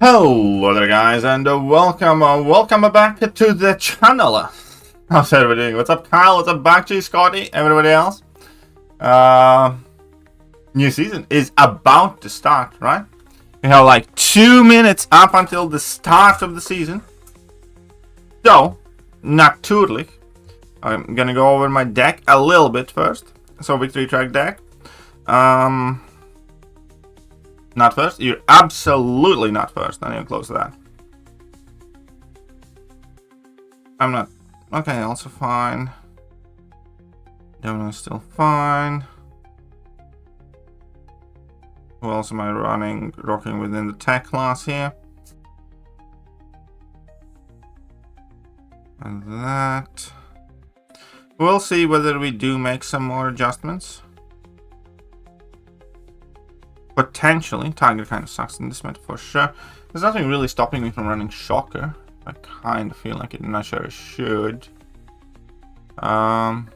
Hello there guys, and welcome back to the channel. How's everybody doing? What's up Kyle, what's up Bakchi, Scotty, everybody else? New season is about to start, right? We have like 2 minutes up until the start of the season. So, naturally, I'm gonna go over my deck a little bit first. So, victory track deck. Not first? You're absolutely not first. I need to close that. I'm not. Okay, also fine. Domino's still fine. Who else am I rocking within the tech class here? And that. We'll see whether we do make some more adjustments. Potentially. Tiger kind of sucks in this meta for sure. There's nothing really stopping me from running Shocker. I kind of feel like it. I'm not sure I should. Besides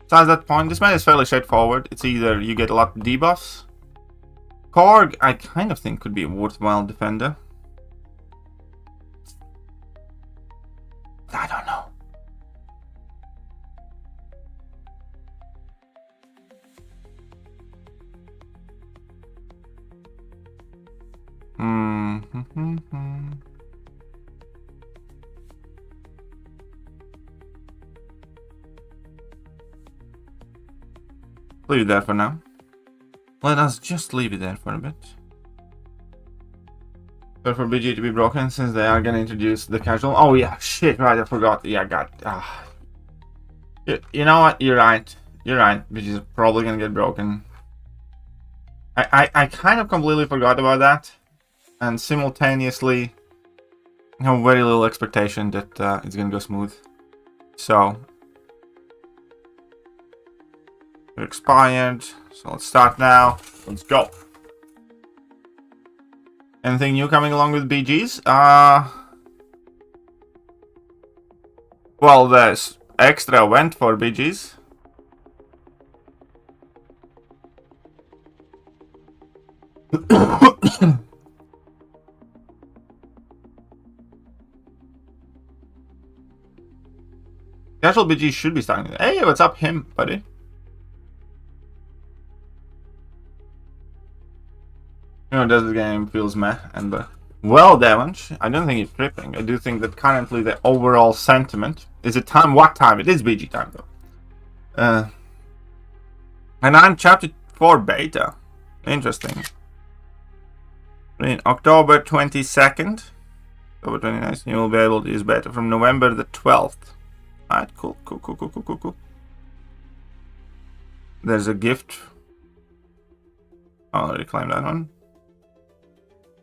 that point, this meta is fairly straightforward. It's either you get a lot of debuffs. Korg, I kind of think could be a worthwhile defender. I don't know. Leave it there for now. Let us just leave it there for a bit. But for BG to be broken, since they are gonna introduce the casual. Oh yeah, shit, right, I forgot. Yeah, God. You know what? You're right. You're right. BG is probably gonna get broken. I kind of completely forgot about that. And simultaneously, I have very little expectation that it's gonna go smooth. So, it expired. So let's start now. Let's go. Anything new coming along with BGs? Well, there's extra went for BGs. Casual BG should be starting. Hey, what's up, him, buddy? You know, does the game feels meh and well, Devonch, I don't think it's tripping. I do think that currently the overall sentiment is it time. What time? It is BG time though. And I'm chapter 4 beta. Interesting. In October 22nd, October 29th, you will be able to use beta from November the 12th. Alright, cool. There's a gift. I'll already claim that one.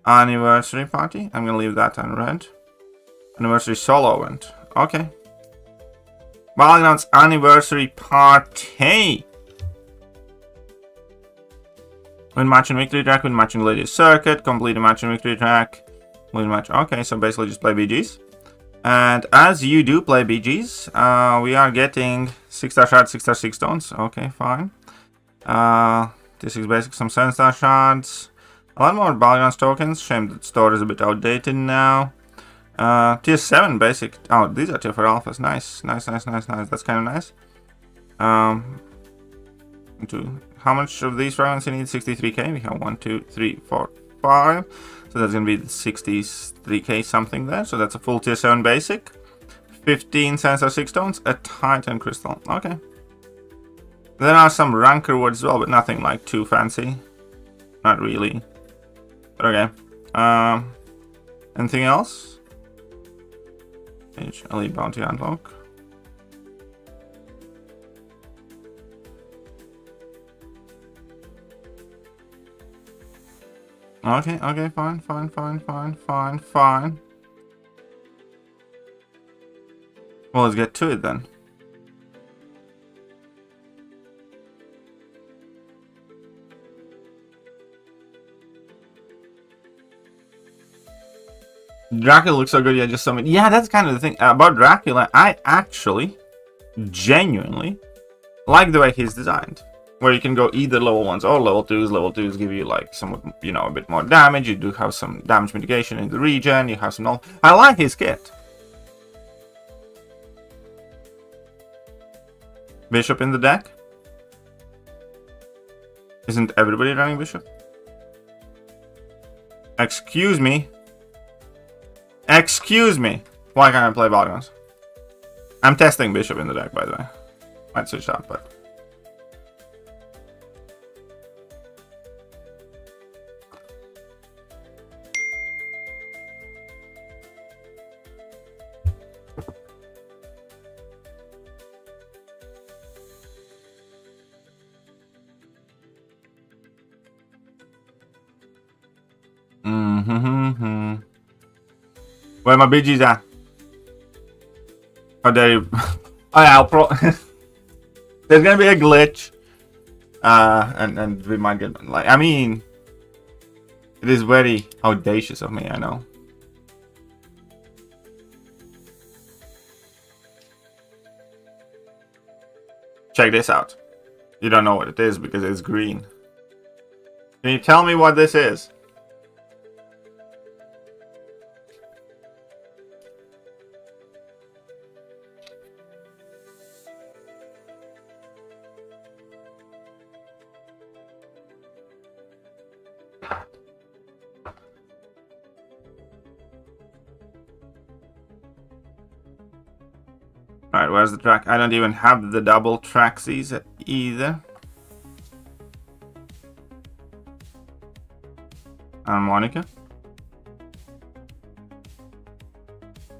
Anniversary party. I'm gonna leave that unread. Anniversary solo event. Okay. Battlegrounds anniversary party. Win match and victory track. Win match and gladiator circuit. Complete a match and victory track. Win match. Okay, so basically just play BGs. And as you do play BGs, we are getting 6-star shards, 6-star 6 stones. Okay, fine. Tier 6 basic, some 7-star shards. A lot more Battlegrounds tokens. Shame that store is a bit outdated now. Tier 7 basic. Oh, these are tier 4 alphas. Nice. That's kind of nice. How much of these fragments you need? 63k. We have 1, 2, 3, 4, 5. So that's going to be the 63k something there. So that's a full tier 7 basic. 15 7-star 6 stones. A Titan crystal. Okay. There are some rank rewards as well, but nothing like too fancy. Not really. But okay. Anything else? Elite bounty unlock. Okay, fine. Well, let's get to it then. Dracula looks so good, yeah, just summoned. Yeah, that's kind of the thing about Dracula. I actually genuinely like the way he's designed. where you can go either level 1s or level 2s. Level 2s give you like some, you know, a bit more damage. You do have some damage mitigation in the region. You have some. I like his kit. Bishop in the deck. Isn't everybody running Bishop? Excuse me. Excuse me. Why can't I play Battlegrounds? I'm testing Bishop in the deck, by the way. Might switch out, but. Where my BGs at? How dare you? Oh yeah, there's gonna be a glitch. And we might get, like, I mean, it is very audacious of me, I know. Check this out. You don't know what it is because it's green. Can you tell me what this is? Alright, where's the track? I don't even have the double tracksies either. Harmonica.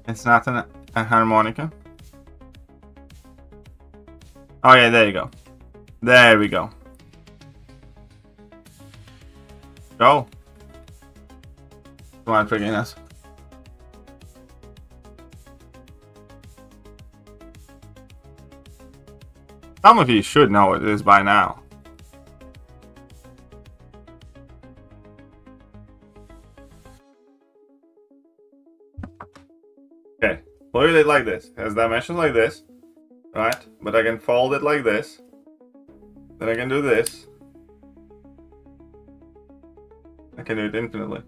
It's not a harmonica. Oh yeah, there you go. There we go. Go. Come on, freaking us. Some of you should know what it is by now. Okay, look at it like this. It has dimensions like this, right? But I can fold it like this. Then I can do this. I can do it infinitely.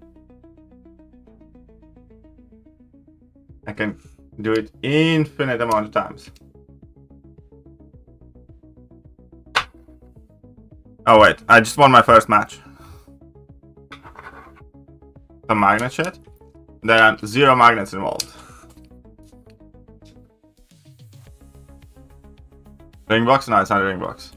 I can do it infinite amount of times. Oh wait, I just won my first match. Some magnet shit? There are 0 magnets involved. Ring box? No, it's not a ring box.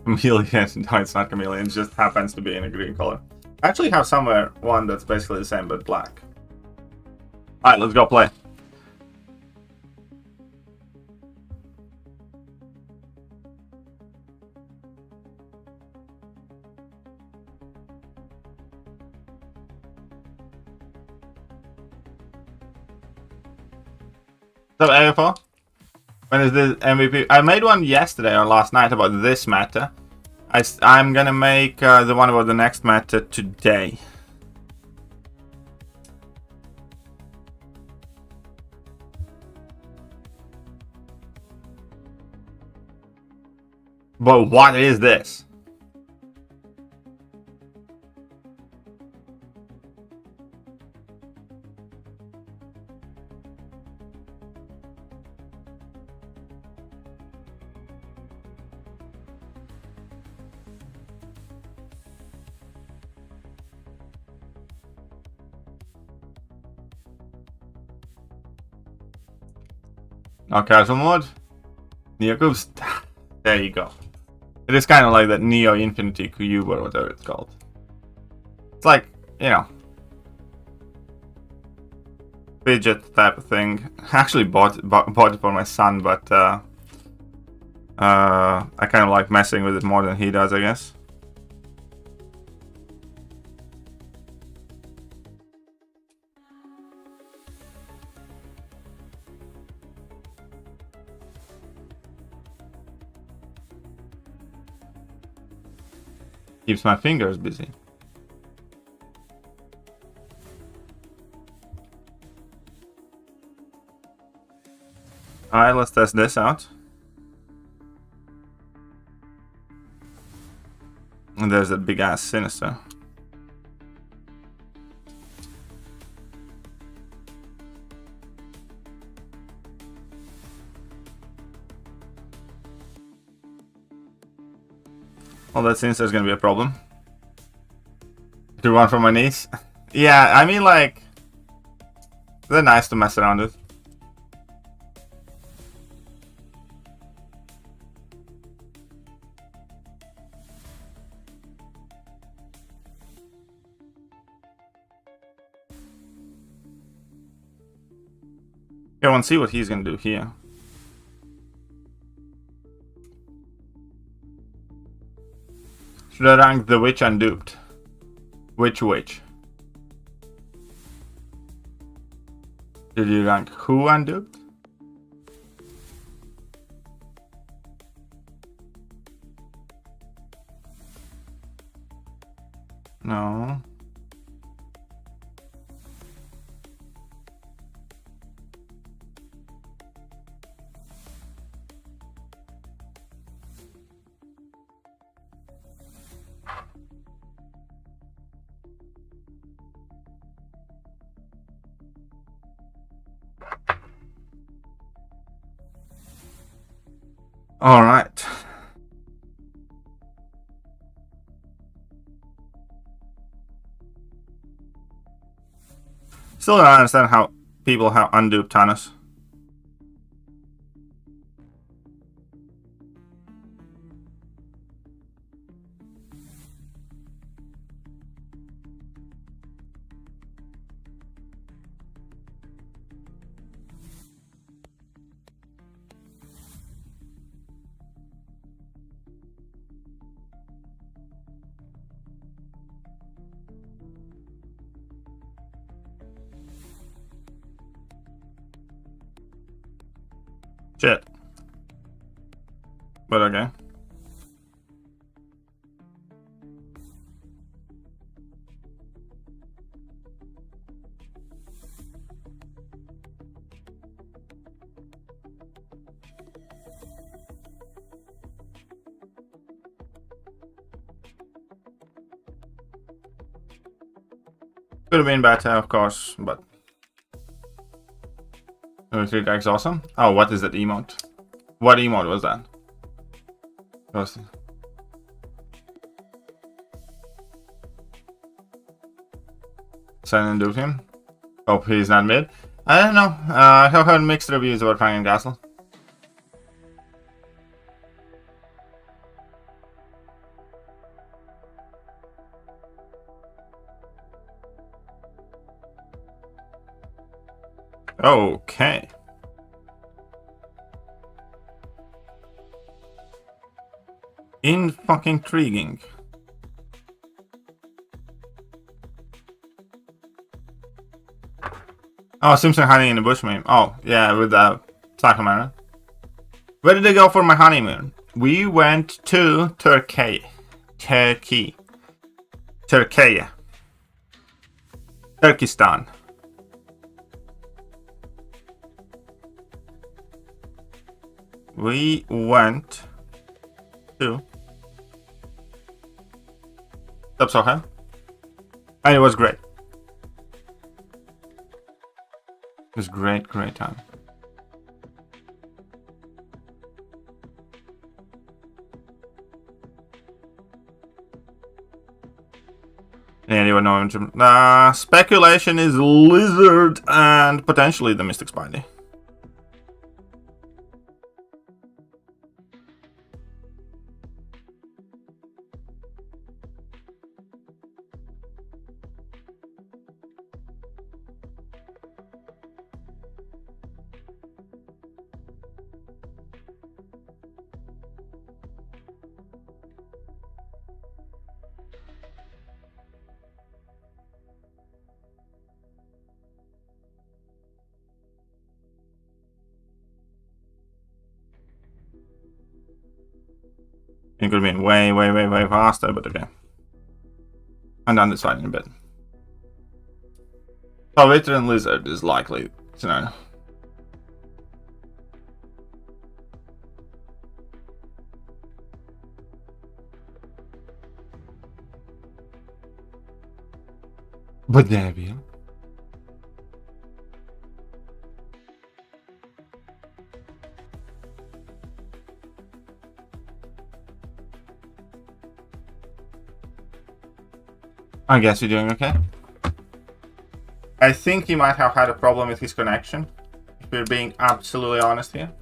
Chameleon? No, it's not chameleon, it just happens to be in a green color. I actually have somewhere one that's basically the same but black. Alright, let's go play. So AFO, when is this MVP? I made one yesterday or last night about this meta. I'm gonna make the one about the next meta today. But what is this? Casual mode. Neo Cubes. There you go. It is kind of like that Neo Infinity Cube or whatever it's called. It's like, you know, fidget type of thing. I actually bought it for my son, but I kind of like messing with it more than he does, I guess. Keeps my fingers busy. Alright, let's test this out. And there's that big ass sinister. Well, that sinister is gonna be a problem. Do one for my niece? Yeah, I mean, like, they're nice to mess around with. I want to see what he's gonna do here. Should I rank the witch unduped? Which witch? Did you rank who unduped? No. All right. Still don't understand how people have unduped Thanos. Shit. But okay. Could have been better, of course, but 3 attacks awesome. Oh, what is that emote? What emote was that? Send and do him. Hope he's not mid. I don't know. I have heard mixed reviews about Franken Castle. Okay. Fucking intriguing. Oh, Simpson hiding in the bush meme. Oh, yeah, with the Sacramento. Where did they go for my honeymoon? We went to Turkey. Turkestan. We went to Subsoha, and it was great. It was great time. Anyone know? Speculation is Lizard and potentially the Mystic Spidey. It could have been way faster, but okay. I'm done this fight in a bit. Veteran Lizard is likely to know. But Debian. I guess you're doing okay. I think he might have had a problem with his connection, if we're being absolutely honest here.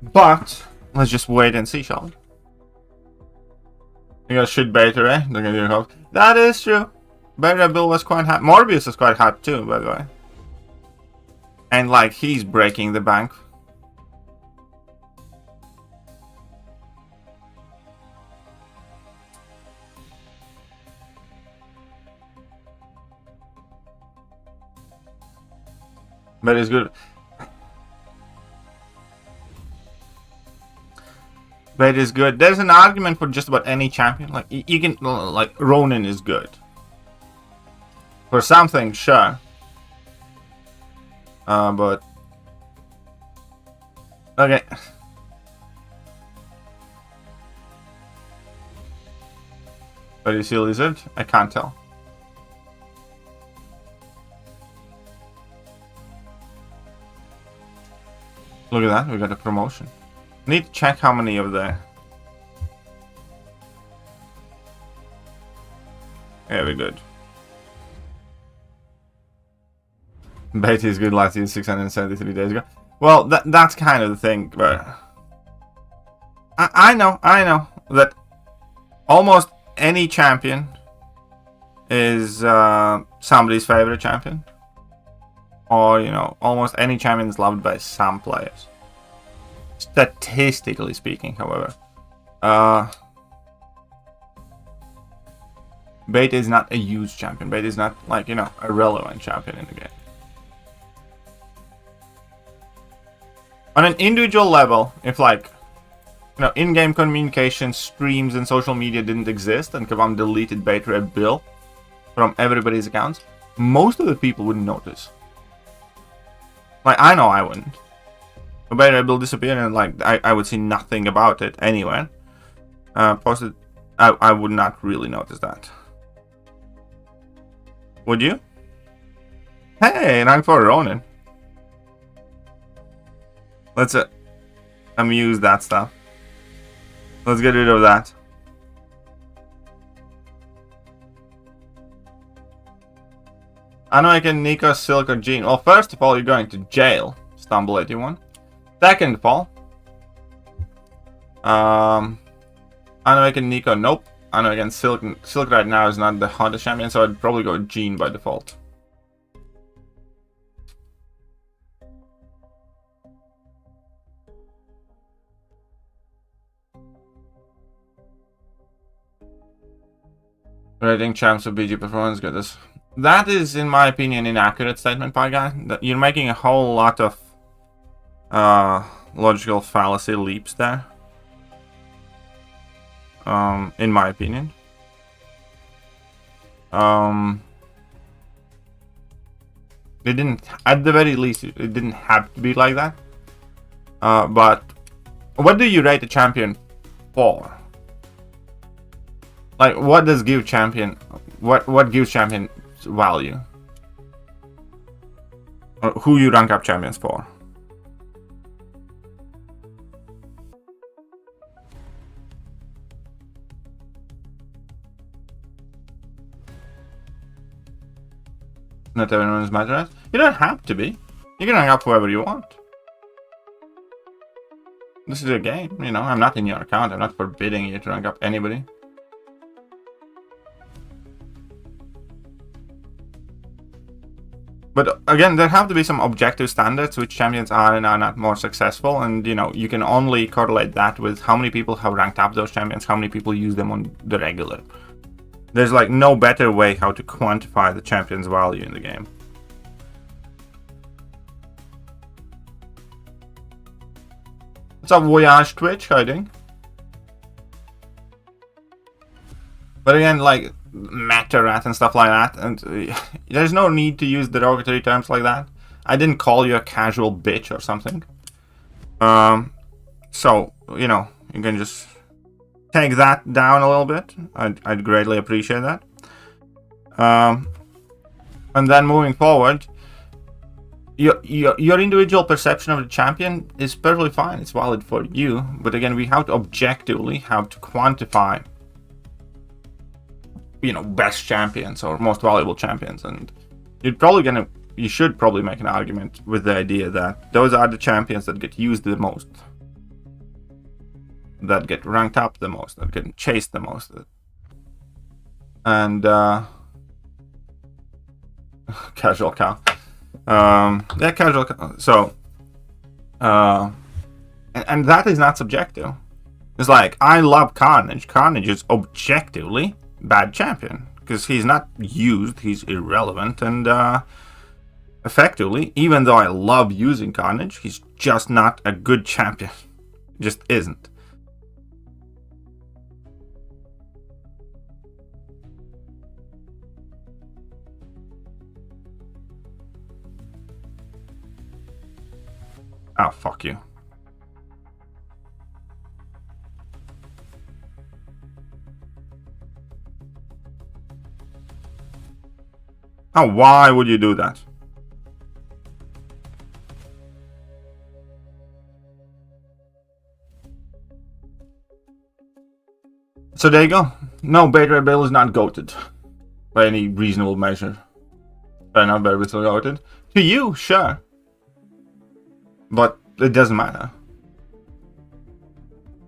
But let's just wait and see, shall we? You gotta shoot Beta, eh? They're gonna do hope. That is true. Beta Bill was quite happy. Morbius was quite happy too, by the way. And like, he's breaking the bank. But it's good. But it's good. There's an argument for just about any champion. Like, you can, like, Ronin is good. For something, sure. But... okay. But you see Lizard? I can't tell. Look at that, we got a promotion. Need to check how many of the... very good. Beta is good last year, 673 days ago. Well, that's kind of the thing, but... I know that almost any champion is somebody's favorite champion. Or, you know, almost any champion is loved by some players. Statistically speaking, however. Beta is not a huge champion. Beta is not, like, you know, a relevant champion in the game. On an individual level, if, like, you know, in-game communication, streams, and social media didn't exist, and Kavam deleted Beta Bill from everybody's accounts, most of the people wouldn't notice. Like, I know I wouldn't. But Beta Bill disappeared, and, like, I would see nothing about it anywhere. Posted, I would not really notice that. Would you? Hey, rank 4 Ronin. Let's amuse that stuff. Let's get rid of that. I know I can Nico, Silk, or Jean. Well, first of all, you're going to jail, Stumble81. Second of all, I know I can Nico, nope. I know I can Silk. Silk right now is not the hottest champion, so I'd probably go Jean by default. Rating champs of BG performance, get this. That is, in my opinion, inaccurate statement, Pie Guy. That you're making a whole lot of logical fallacy leaps there. In my opinion. It didn't, at the very least, it didn't have to be like that. But what do you rate a champion for? Like, what does give champion, what gives champion value? Or who you rank up champions for? Not everyone is matter. You don't have to be. You can rank up whoever you want. This is a game, you know. I'm not in your account. I'm not forbidding you to rank up anybody. But again, there have to be some objective standards which champions are and are not more successful, and you know, you can only correlate that with how many people have ranked up those champions, how many people use them on the regular. There's like no better way how to quantify the champion's value in the game. What's up, Voyage Twitch? Hiding. But again, like matter rat and stuff like that, and there's no need to use derogatory terms like that. I didn't call you a casual bitch or something. So, you know, you can just take that down a little bit, I'd greatly appreciate that. And then moving forward, your individual perception of the champion is perfectly fine. It's valid for you. But again, we have to objectively have to quantify, you know, best champions or most valuable champions. And you should probably make an argument with the idea that those are the champions that get used the most, that get ranked up the most, that get chased the most. And casual cow. Yeah, casual cow. So and that is not subjective. It's like, I love Carnage. Carnage is objectively bad champion because he's not used, he's irrelevant, and effectively, even though I love using Carnage, he's just not a good champion. Just isn't. Oh, fuck you. Oh, why would you do that? So there you go. No, Beta Bill is not goated by any reasonable measure. Fair enough, Beta Bill goated. To you, sure. But it doesn't matter.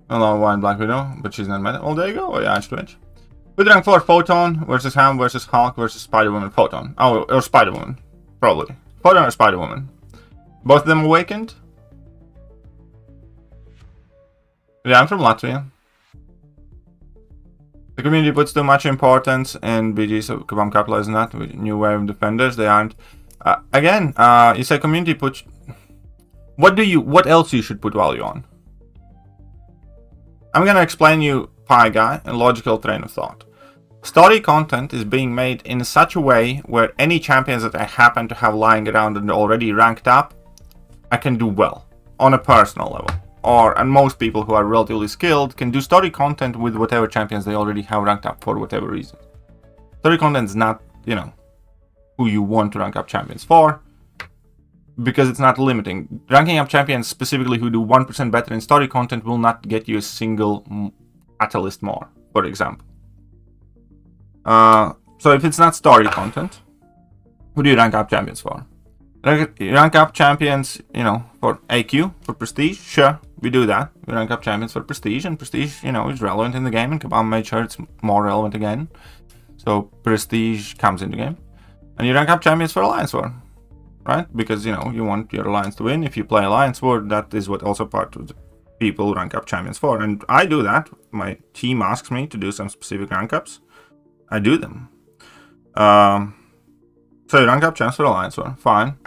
Hello, White Black Widow, but she's not meta. Oh, there you go. Oh, yeah, it's Twitch. With rank 4, Photon versus Ham versus Hulk versus Spider-Woman. Photon. Oh, or Spider-Woman. Probably. Photon or Spider-Woman. Both of them awakened? Yeah, I'm from Latvia. The community puts too much importance in BG, so Kabam capitalizing that with new wave of defenders. They aren't. Again, you say community puts. What else you should put value on? I'm gonna explain you, Pie Guy, a logical train of thought. Story content is being made in such a way where any champions that I happen to have lying around and already ranked up, I can do well on a personal level. And most people who are relatively skilled can do story content with whatever champions they already have ranked up for whatever reason. Story content is not, you know, who you want to rank up champions for, because it's not limiting. Ranking up champions specifically who do 1% better in story content will not get you a single catalyst more, for example. So if it's not story content, who do you rank up champions for? Rank up champions, you know, for AQ, for prestige, sure, we do that. We rank up champions for prestige, and prestige, you know, is relevant in the game, and Kabam made sure it's more relevant again. So prestige comes in the game. And you rank up champions for Alliance War. Right? Because, you know, you want your alliance to win. If you play Alliance War, that is what also part of the people rank up champions for. And I do that. My team asks me to do some specific rank ups. I do them. So you rank up champions for Alliance War. Fine.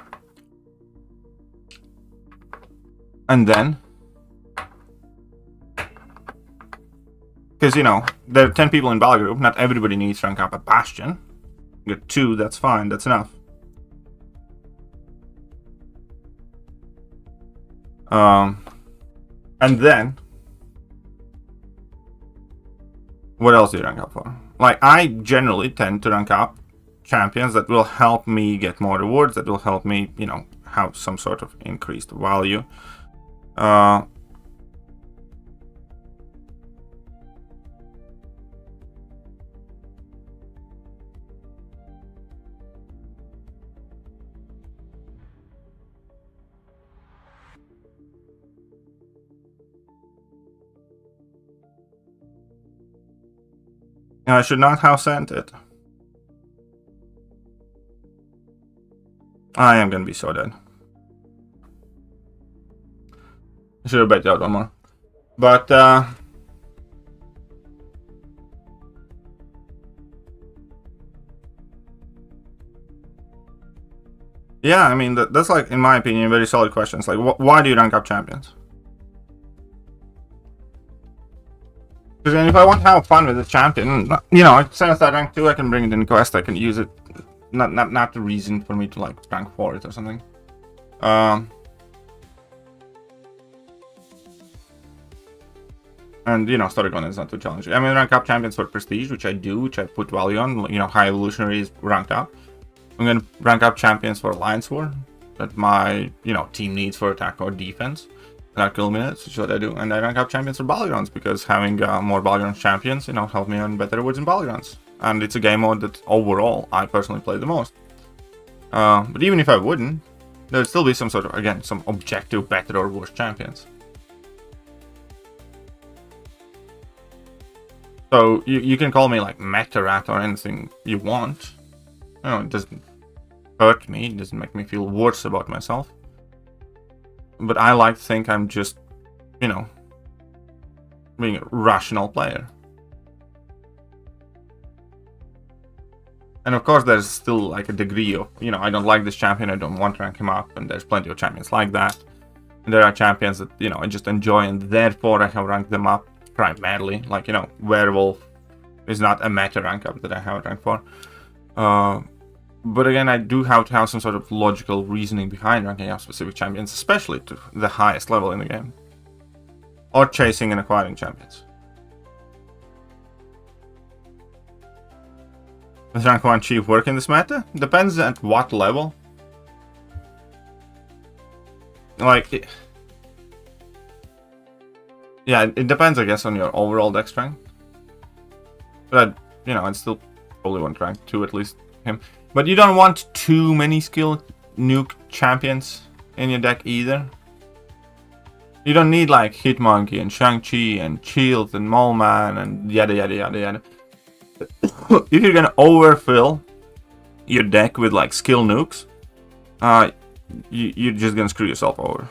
And then, because, you know, there are 10 people in Battle Group. Not everybody needs to rank up a Bastion. You get 2, that's fine. That's enough. And then, what else do you rank up for? Like, I generally tend to rank up champions that will help me get more rewards, that will help me, you know, have some sort of increased value. I should not have sent it. I am gonna be so dead. I should have bet out one more. But, yeah, I mean, that's like, in my opinion, very solid questions. Like, why do you rank up champions? Because if I want to have fun with the champion, you know, as soon as I rank 2, I can bring it in quest, I can use it. Not the reason for me to, like, rank 4 it or something. And, you know, story content is not too challenging. I mean, rank up champions for prestige, which I do, which I put value on. You know, high evolutionary is ranked up. I'm going to rank up champions for Alliance War that my, you know, team needs for attack or defense. That kill minutes, which is what I do. And I rank up champions for Battlegrounds because having more Battlegrounds champions, you know, help me earn better rewards in Battlegrounds. And it's a game mode that overall I personally play the most. But even if I wouldn't, there'd still be some sort of, again, some objective better or worse champions. So you can call me like meta rat or anything you want. You know, it doesn't hurt me, it doesn't make me feel worse about myself. But I like to think I'm just, you know, being a rational player. And of course there's still like a degree of, you know, I don't like this champion, I don't want to rank him up, and there's plenty of champions like that. And there are champions that, you know, I just enjoy and therefore I have ranked them up primarily. Like, you know, Werewolf is not a meta rank up that I have ranked for. But again, I do have to have some sort of logical reasoning behind ranking up specific champions, especially to the highest level in the game. Or chasing and acquiring champions. Does rank 1 chief work in this meta? Depends at what level. Like, yeah, it depends, I guess, on your overall deck strength. But, you know, I'd still probably want rank 2 at least him. But you don't want too many skill nuke champions in your deck either. You don't need like Hitmonkey and Shang-Chi and Chels and Mole Man and yada yada yada yada. If you're gonna overfill your deck with like skill nukes, you're just gonna screw yourself over.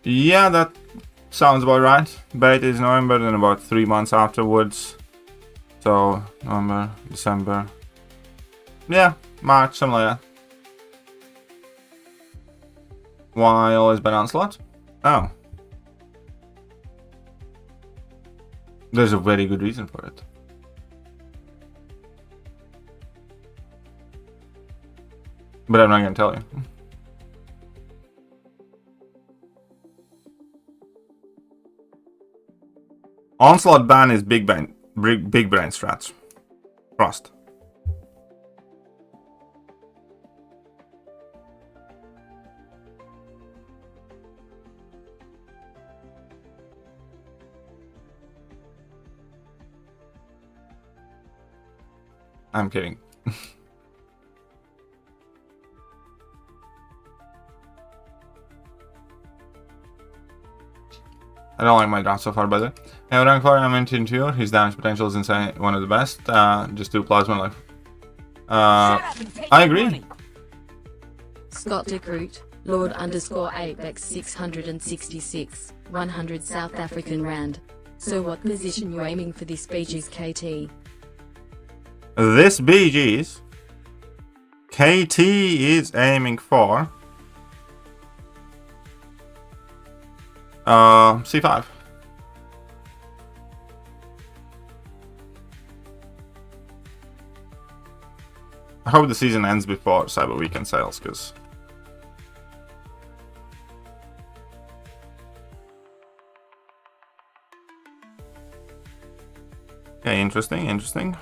Yeah, that sounds about right. Beta is November, then about 3 months afterwards. So, November, December. Yeah, March, something like that. Why always ban Onslaught? Oh. There's a very good reason for it. But I'm not gonna tell you. Onslaught ban is big brain strats. Frost. I'm kidding. I don't like my draft so far, by the way. Now, rank 4, I'm into Interior. His damage potential is insane, one of the best. Just do plasma life. I agree. Scott DeCroot, Lord _Apex 666, 100 South African Rand. So what position you aiming for this BG's KT? This BG's KT is aiming for C5. I hope the season ends before Cyber Weekend sales, because okay, interesting.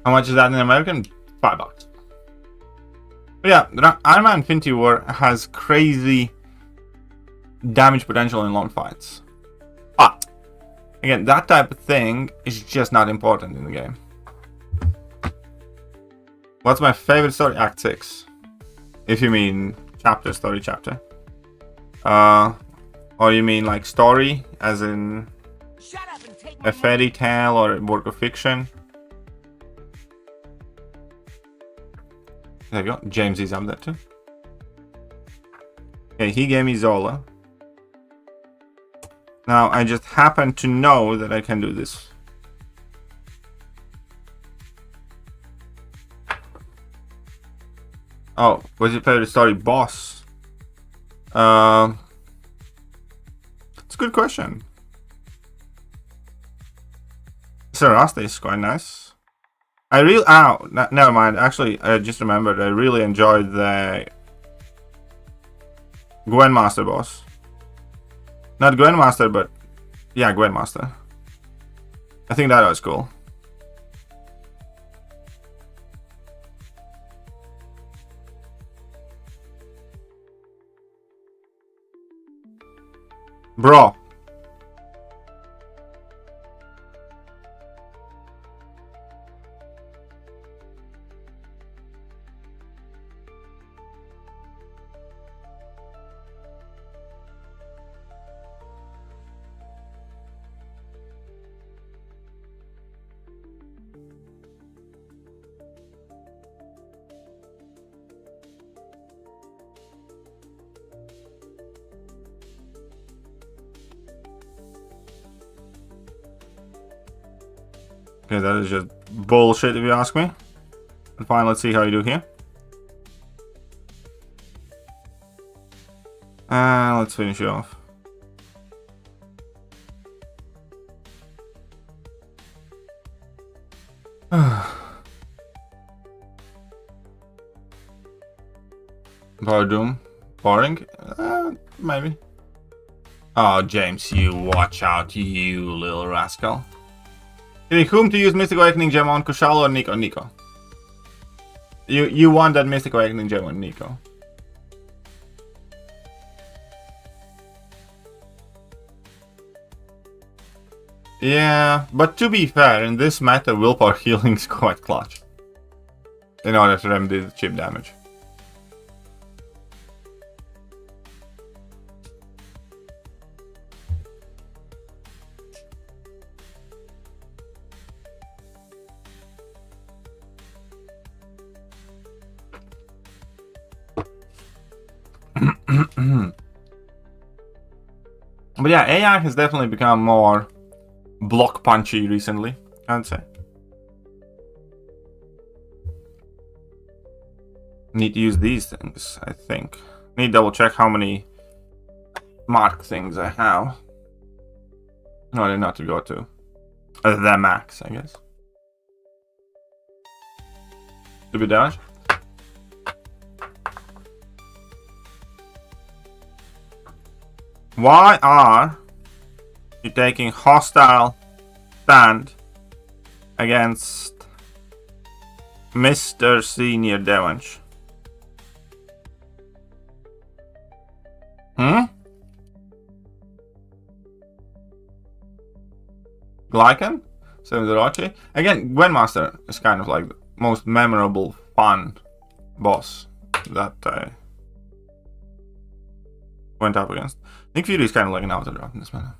How much is that in American? $5. But yeah, Iron Man Infinity War has crazy damage potential in long fights. But again, that type of thing is just not important in the game. What's my favorite story? Act 6. If you mean story chapter. Or you mean like story, as in a fairy tale or a work of fiction. There you go. James is up there too. Okay, he gave me Zola. Now, I just happen to know that I can do this. Oh, was it play the story boss? It's a good question. Sarasta is quite nice. Never mind. Actually, I just remembered. I really enjoyed the Gwynmaster boss. Not Gwynmaster, but yeah, Gwynmaster. I think that was cool. Bro. Okay, that is just bullshit if you ask me. But fine, let's see how you do here. Let's finish you off. Power Doom. Boring? Maybe. Oh, James, you watch out, you little rascal. Whom to use Mystic Awakening Gem on, Kushalo or Nico? Nico. You want that Mystic Awakening Gem on Nico. Yeah, but to be fair, in this meta, willpower healing is quite clutch. In order to remedy the chip damage. But yeah, AI has definitely become more block punchy recently, I would say. Need to use these things, I think. Need to double check how many mark things I have. No, they're not to go to. The max, I guess. To be dodged. Why are you taking hostile stand against Mr. Senior Devonch? Glycan? Semidarochi? Again, Gwynmaster is kind of like the most memorable, fun boss that I went up against. Nick Fury is kind of like an auto drop in this manner.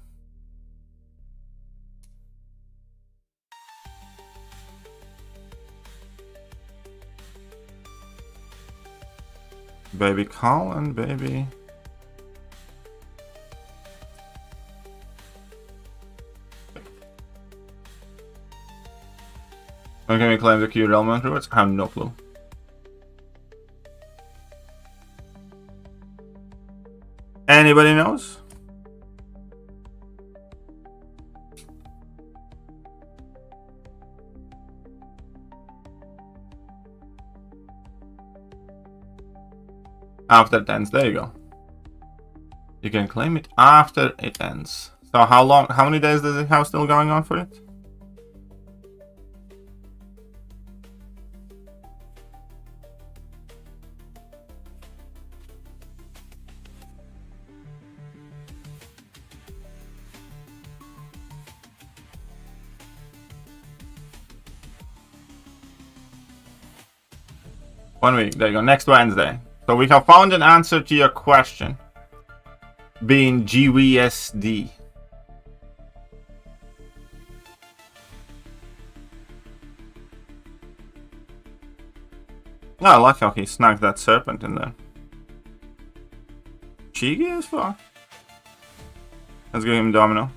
Baby Colin, baby. When can we claim the Q element rewards? I have no clue. Anybody knows? After it ends, there you go. You can claim it after it ends. So how many days does it have still going on for it? One week, there you go, next Wednesday. So we have found an answer to your question. Being GWSD. Oh, I like how he snuck that serpent in there. cheeky as fuck. Let's give him Domino.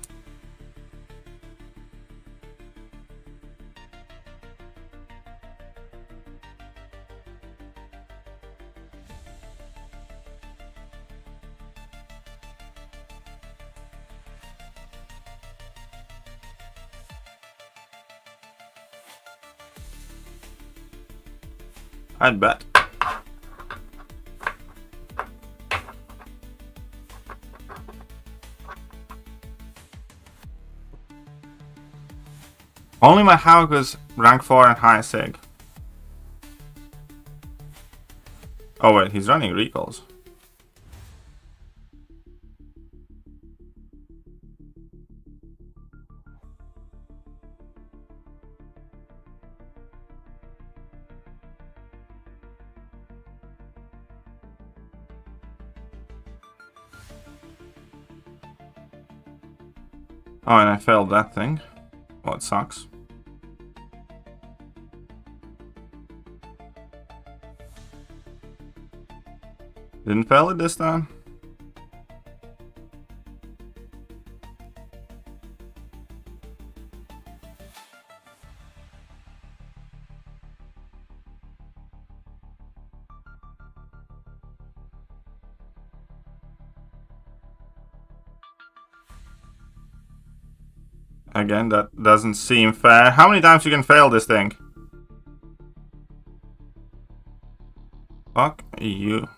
I'd bet. Only my Hawk was rank 4 and high sig. Oh wait, he's running recalls. Oh, and I failed that thing. Well, it sucks. Didn't fail it this time. Again, that doesn't seem fair. How many times you can fail this thing? Fuck you.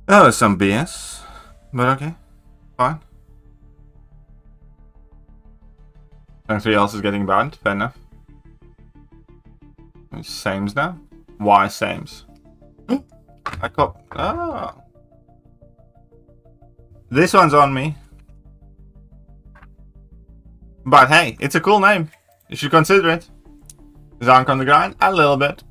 That was some BS. But okay. Fine. Everything else is getting banned. Fair enough. Sames now? Why Sames? I caught. Ah. This one's on me. But hey, it's a cool name. You should consider it. Zonk on the grind? A little bit.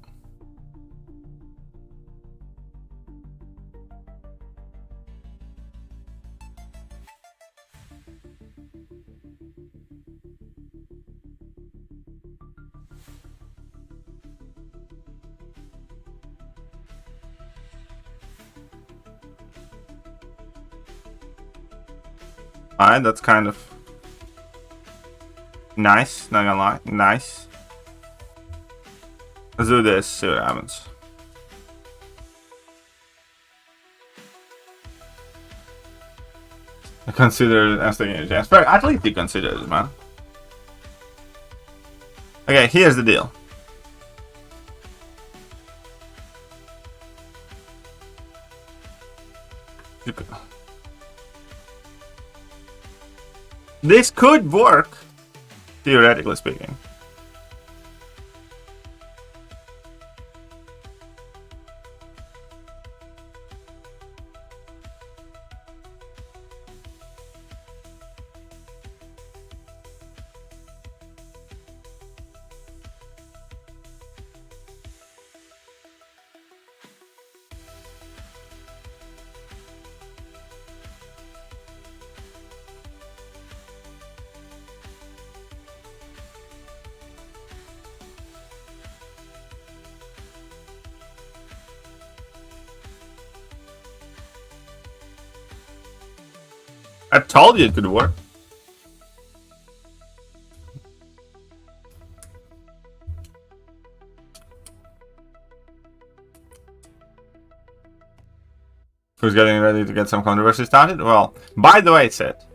Alright, that's kind of nice, not gonna lie, nice. Let's do this, see what happens. I consider it as taking a chance. But at least you consider it, man. Okay, here's the deal. This could work, theoretically speaking. I told you it could work. Who's getting ready to get some controversy started? Well, by the way, Seth.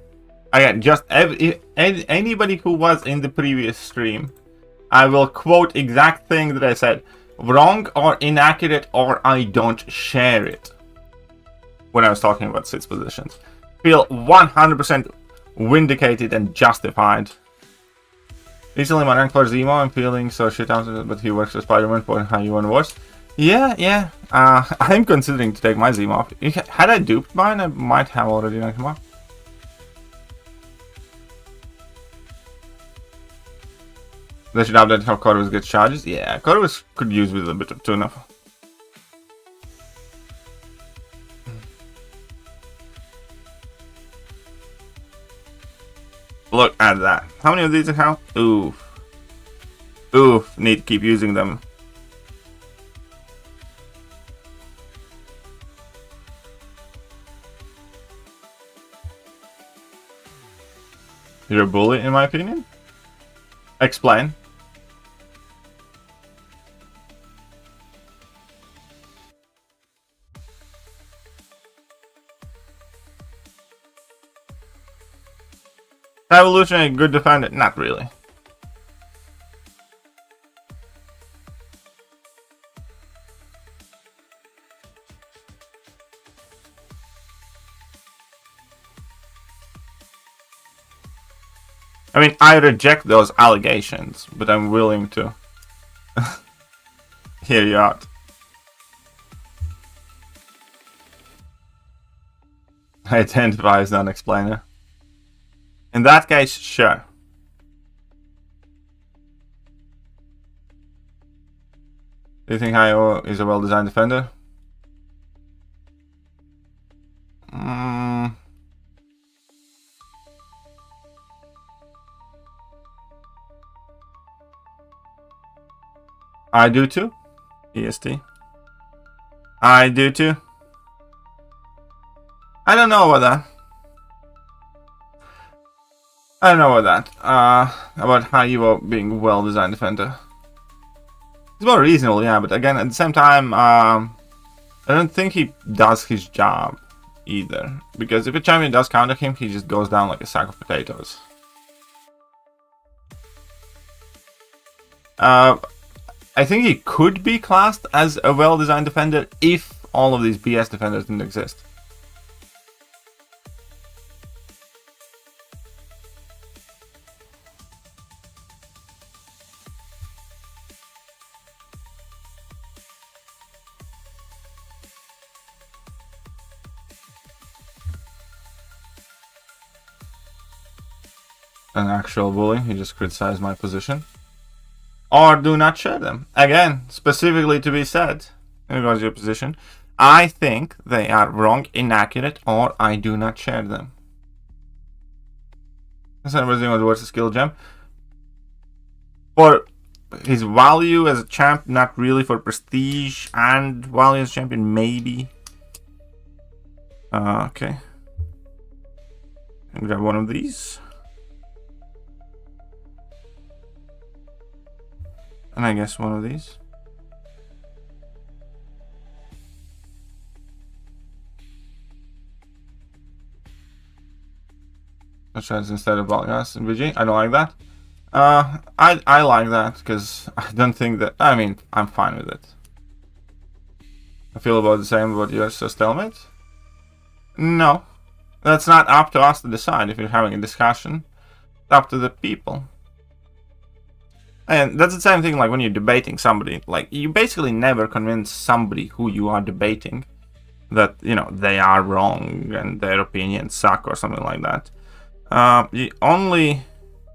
Again, just anybody who was in the previous stream, I will quote exact thing that I said. Wrong or inaccurate, or I don't share it. When I was talking about Sith's positions. Feel 100% vindicated and justified. Recently my rank 4 Zemo, I'm feeling so shit out of it, but he works for Spider-Man for how you want worse. Yeah. I'm considering to take my Zemo off. Had I duped mine, I might have already knocked him off. They should update how Corvus gets charges. Yeah, Corvus could use with a bit of tune-up. Look at that. How many of these I have? Ooh. Ooh, need to keep using them. You're a bully, in my opinion? Explain. Evolutionary good defender? Not really. I mean, I reject those allegations, but I'm willing to hear you out. I identify as non-explainer. In that case, sure. Do you think IO is a well-designed defender? I do too. EST. I do too. I don't know about that. I don't know about that. About Haiyo being a well-designed defender. It's more reasonable, yeah, but again, at the same time, I don't think he does his job either. Because if a champion does counter him, he just goes down like a sack of potatoes. I think he could be classed as a well-designed defender if all of these BS defenders didn't exist. An actual bully, he just criticized my position. Or do not share them. Again, specifically to be said, in regards to your position, I think they are wrong, inaccurate, or I do not share them. What's a skill gem? For his value as a champ, not really. For prestige and value as a champion, maybe. Okay. And grab one of these. And I guess one of these. Chels instead of Battlegrounds and VG. I don't like that. I like that because I don't think that. I mean, I'm fine with it. I feel about the same about yours, so stalemate. No, that's not up to us to decide. If you're having a discussion, it's up to the people. And that's the same thing like when you're debating somebody. Like, you basically never convince somebody who you are debating that, you know, they are wrong and their opinions suck or something like that. You only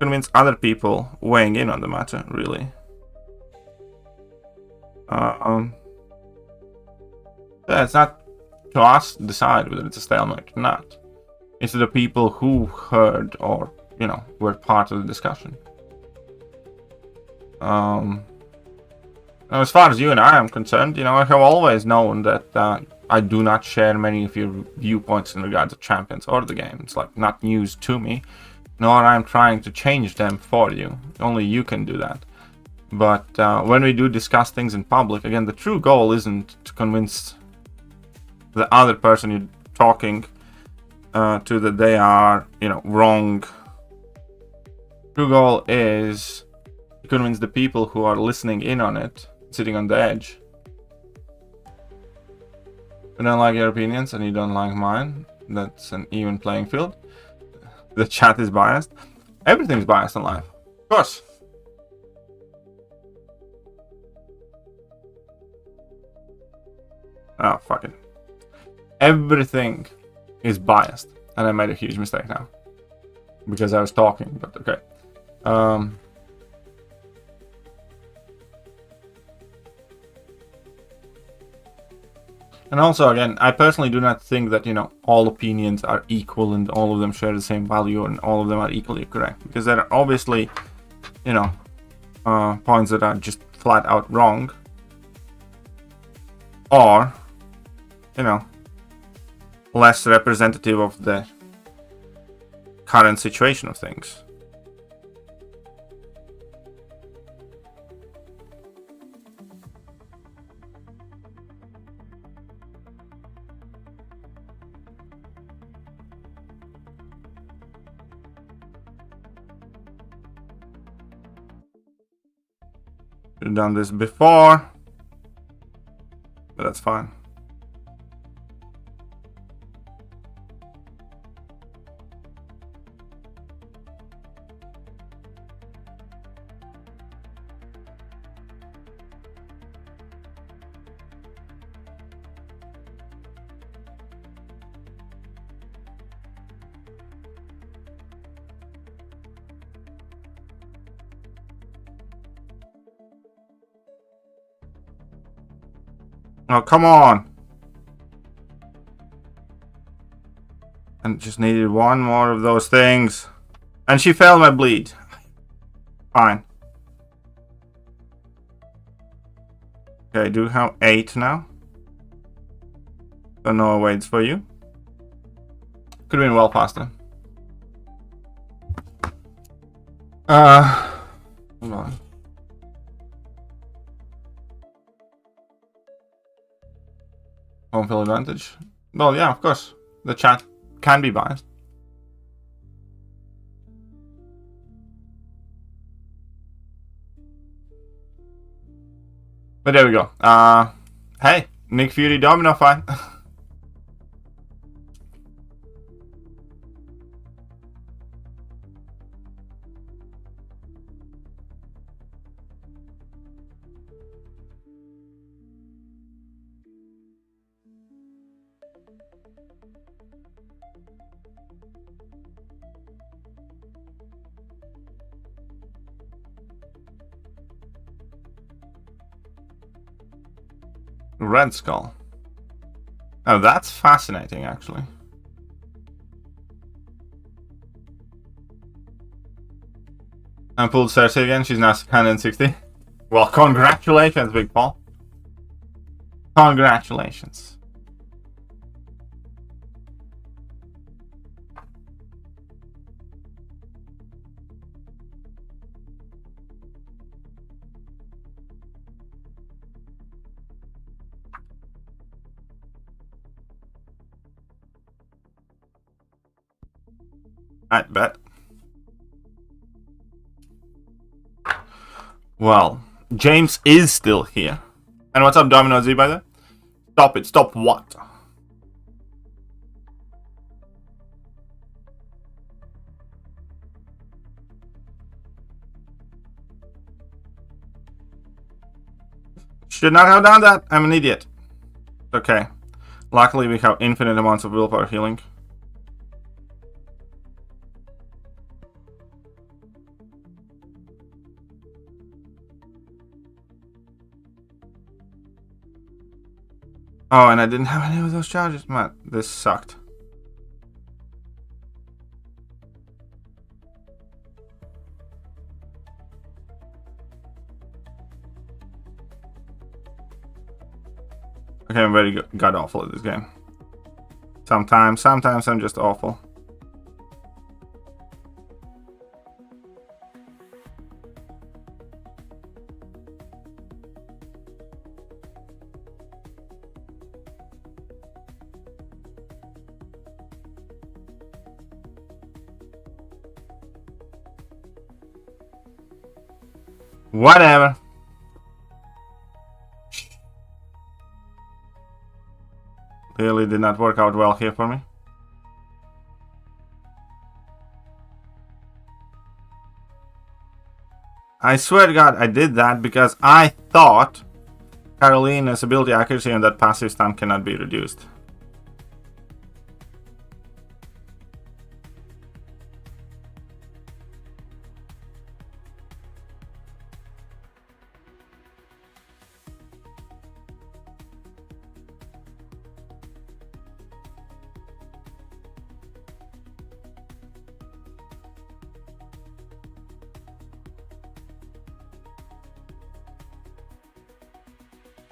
convince other people weighing in on the matter, really. Yeah, it's not to us to decide whether it's a stalemate or not. It's to the people who heard or, you know, were part of the discussion. As far as you and I am concerned, you know, I have always known that I do not share many of your viewpoints in regards to champions or the game. It's like not news to me, nor I'm trying to change them for you. Only you can do that. But when we do discuss things in public, again, the true goal isn't to convince the other person you're talking to that they are, you know, wrong. True goal is to convince the people who are listening in on it, sitting on the edge. I don't like your opinions and you don't like mine. That's an even playing field. The chat is biased. Everything's biased in life. Of course. Oh, fuck it. Everything is biased. And I made a huge mistake now. Because I was talking, but okay. And also, again, I personally do not think that, you know, all opinions are equal and all of them share the same value and all of them are equally correct. Because there are obviously, you know, points that are just flat out wrong, or, you know, less representative of the current situation of things. We've done this before, but that's fine. Oh, come on. And just needed one more of those things. And she failed my bleed. Fine. Okay, I do have 8 now. So no awaits for you. Could have been well faster. Hold on. Home field advantage. Well, yeah, of course. The chat can be biased. But there we go. Hey, Nick Fury domino fight. Red Skull. Oh, that's fascinating, actually. And pulled Cersei again. She's now 160. Well, congratulations, Big Paul. Congratulations. I bet. Well, James is still here. And what's up, Domino Z, by the way? Stop it. Stop what? Should not have done that. I'm an idiot. Okay. Luckily, we have infinite amounts of willpower healing. Oh, and I didn't have any of those charges. Man, this sucked. Okay, I'm very god awful at this game. Sometimes I'm just awful. Whatever. Clearly did not work out well here for me. I swear to God, I did that because I thought Carolina's ability accuracy and that passive stun cannot be reduced.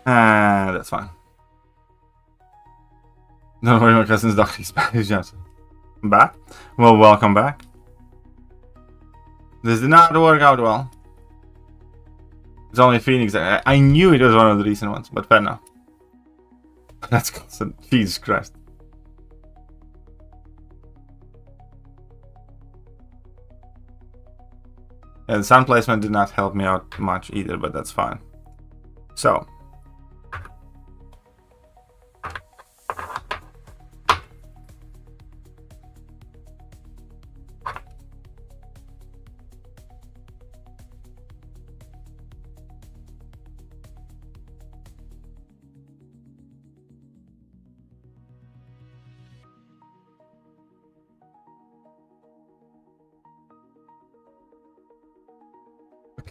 That's fine. Don't worry, my cousin's dog is Spanish Johnson. Back? Well, welcome back. This did not work out well. It's only Phoenix. I knew it was one of the recent ones, but fair enough. That's constant. Jesus Christ. Yeah, the sound placement did not help me out much either, but that's fine. So.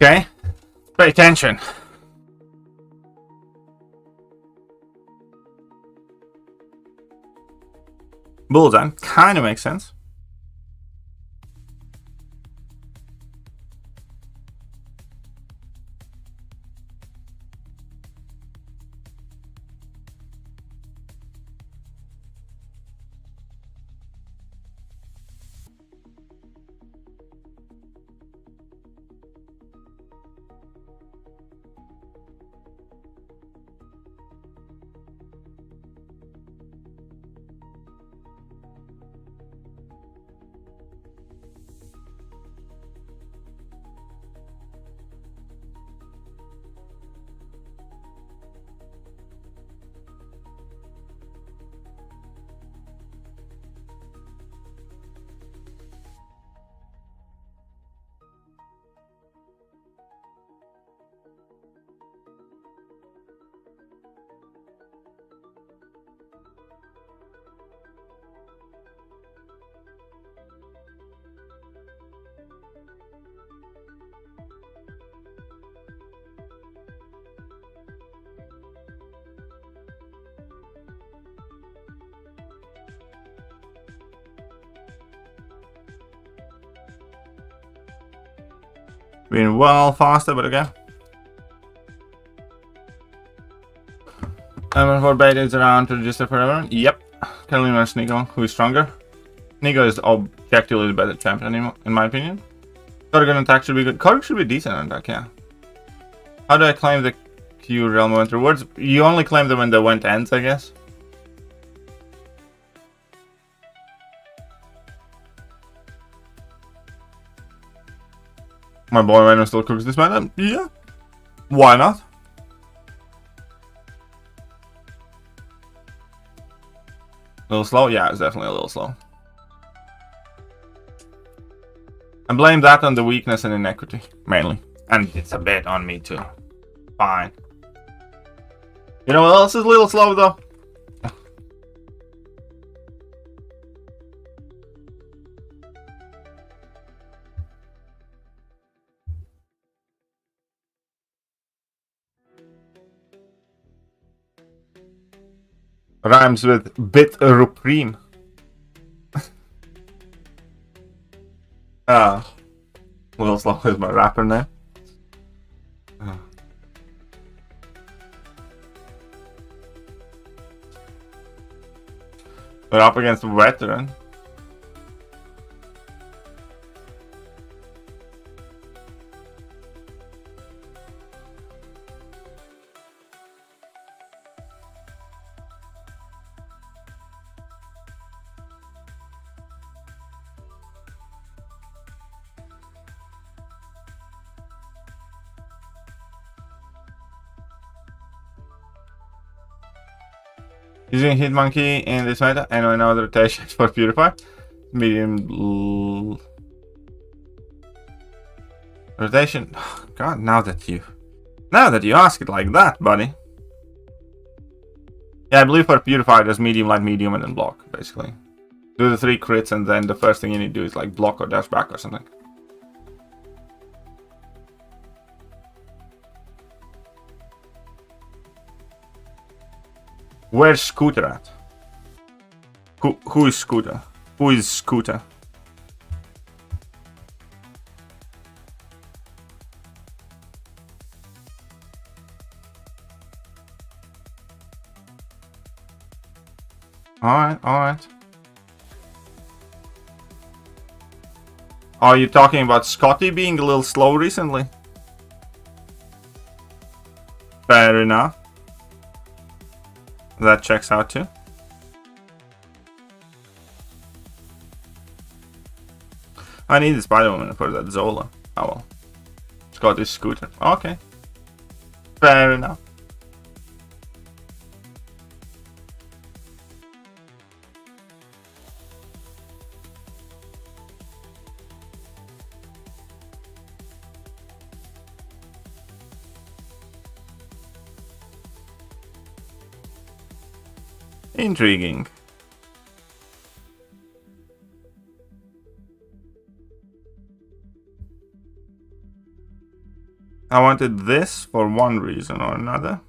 Okay, pay attention. Bullseye kind of makes sense. Been well faster, but okay. For beta is around to register for everyone. Yep. Currently there's Nigo, who is stronger. Nigo is objectively the better champion in my opinion. Korrigan attack should be good. Korg should be decent on attack, yeah. How do I claim the Q realm event rewards? You only claim them when the event ends, I guess. My boy Rhino still cooks this man. Yeah. Why not? A little slow? Yeah, it's definitely a little slow. I blame that on the weakness and inequity, mainly. And it's a bit on me too. Fine. You know what else is a little slow though? Rhymes with Battlegrounds. Little slow is my rapper name. We're up against a veteran. Using Hitmonkey in this meta, and another rotation for Purify. Medium rotation. God, now that you ask it like that, buddy. Yeah, I believe for Purify there's medium, light, medium, and then block, basically. Do the 3 crits, and then the first thing you need to do is like block or dash back or something. Where's Scooter at? Who is Scooter? Who is Scooter? Alright, alright. Are you talking about Scotty being a little slow recently? Fair enough. That checks out too. I need the Spider-Woman for that Zola. Oh well. Scotty's scooter. Okay. Fair enough. Intriguing. I wanted this for one reason or another.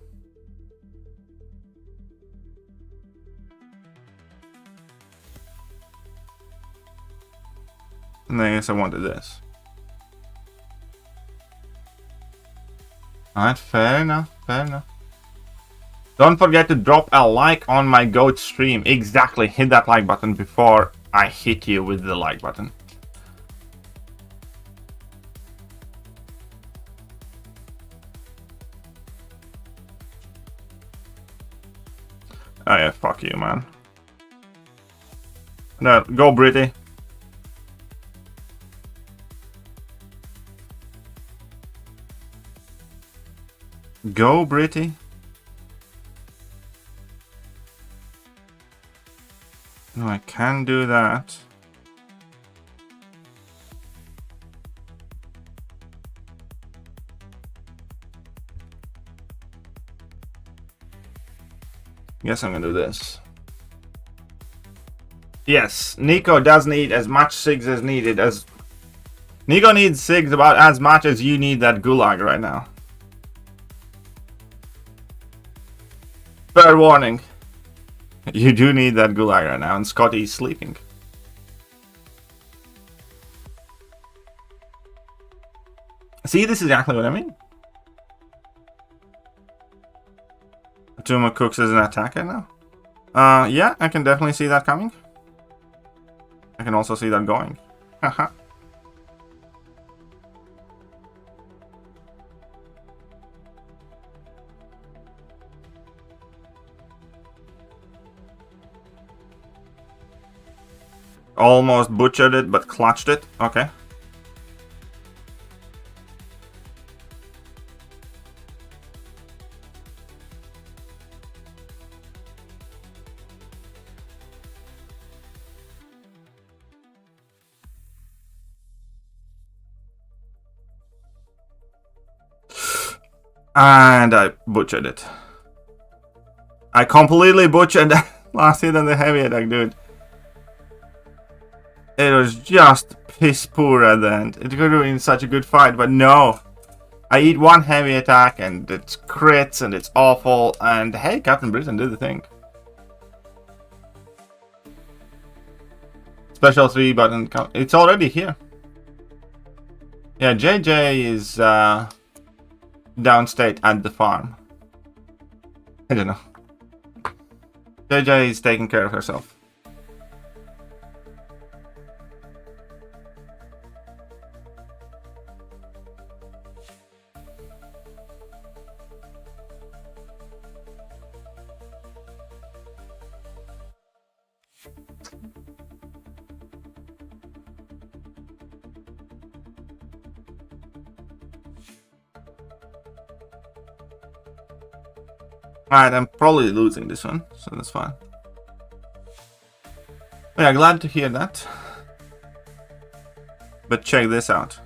And I guess I wanted this. Alright, fair enough, fair enough. Don't forget to drop a like on my GOAT stream. Exactly, hit that like button before I hit you with the like button. Oh yeah, fuck you, man. No, go Britty. Go Britty. No, I can do that. Guess I'm gonna do this. Yes, Nico does need as much SIGs as needed as... Nico needs SIGs about as much as you need that gulag right now. Fair warning. You do need that gulag right now, and Scotty is sleeping. See, this is exactly what I mean. Tuma Cooks is an attacker now. Yeah, I can definitely see that coming. I can also see that going. Haha. Almost butchered it, but clutched it. Okay. And I butchered it. I completely butchered that last hit on the heavy attack, dude. It was just piss poor at the end. It could have been such a good fight, but no. I eat one heavy attack and it's crits and it's awful. And hey, Captain Britain did the thing. Special 3 button. It's already here. Yeah, JJ is downstate at the farm. I don't know. JJ is taking care of herself. Alright, I'm probably losing this one, so that's fine. Yeah, glad to hear that. But check this out.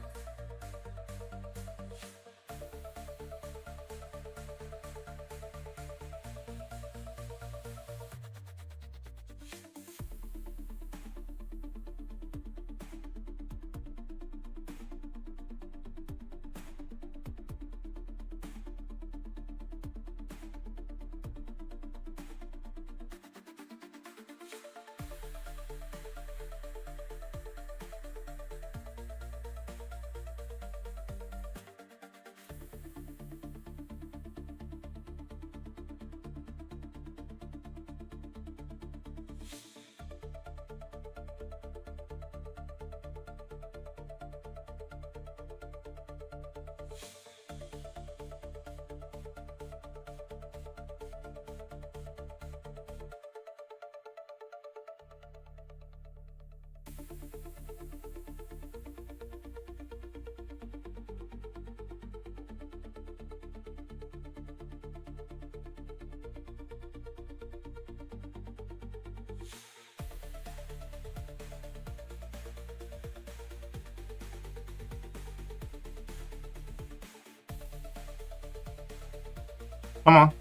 Come on.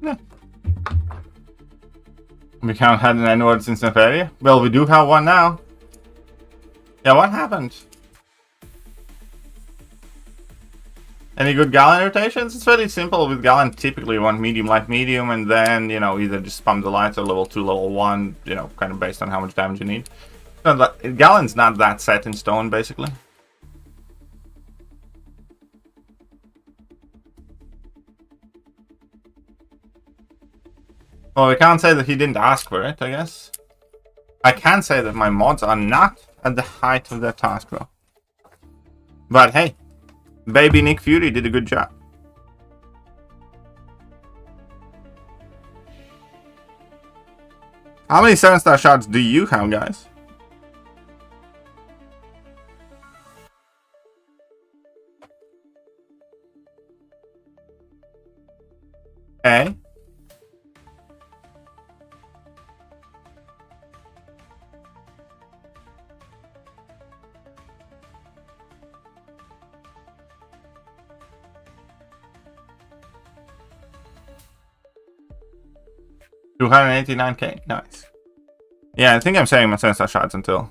Yeah. We can't have an N-word since Thekiryu. Well, we do have one now. Yeah, what happened? Any good Galen rotations? It's fairly simple. With Galen, typically you want medium, light, medium, and then, you know, either just spam the lights or level 2, level 1, you know, kind of based on how much damage you need. Galen's not that set in stone, basically. Well, we can't say that he didn't ask for it, I guess. I can say that my mods are not at the height of their task, though. But hey, baby Nick Fury did a good job. How many 7-star shots do you have, guys? Hey. $289K, nice. Yeah, I think I'm saving my 7-star shots until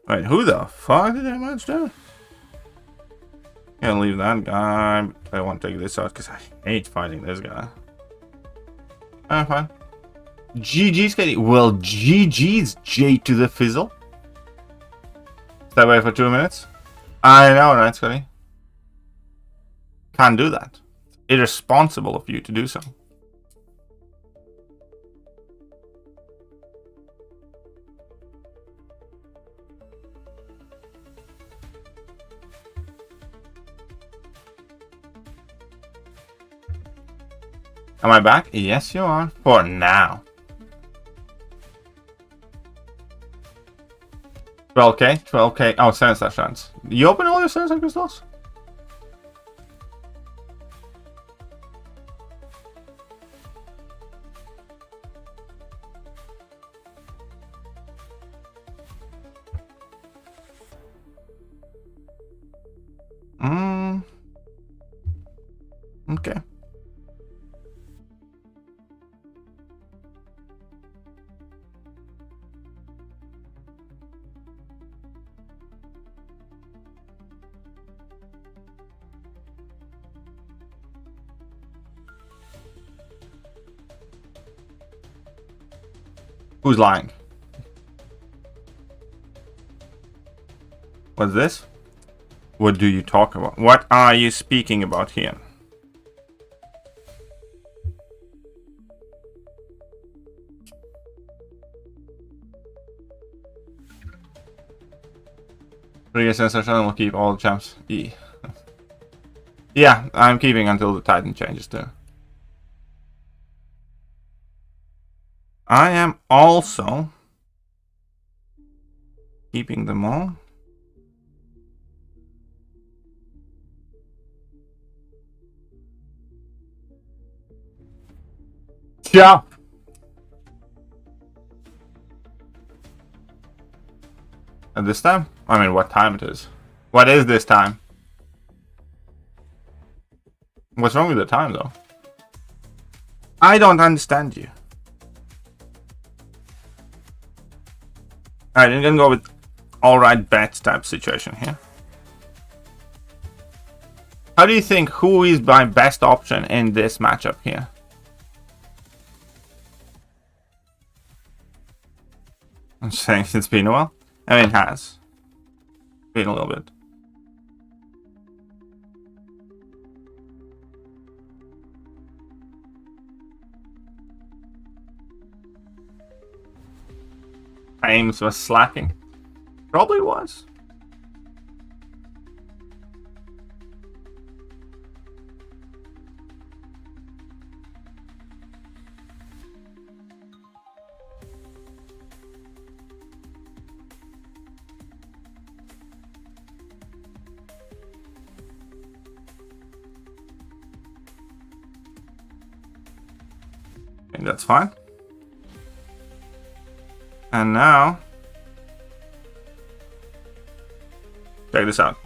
wait, who the fuck did that much do? Can't leave that guy. I want to take this out because I hate fighting this guy. Fine. GG's Katie. Well, GG's J to the fizzle. Stay away for 2 minutes. I know, right, Scotty? Can't do that. It's irresponsible of you to do so. Am I back? Yes, you are. For now. 12K? 12K. Oh, 7-star shots. You open all your 7-star crystals? Okay. Who's lying? What's this? What do you talk about? What are you speaking about here? Will keep all the champs. Yeah, I'm keeping until the Titan changes too. I am also keeping them all. Yeah. At this time? I mean, what time it is? What is this time? What's wrong with the time, though? I don't understand you. Alright, I'm gonna go with alright bet type situation here. How do you think who is my best option in this matchup here? I'm saying it's been a while. I mean, it has been a little bit. Ames was slacking. Probably was. Okay, that's fine. And now, check this out.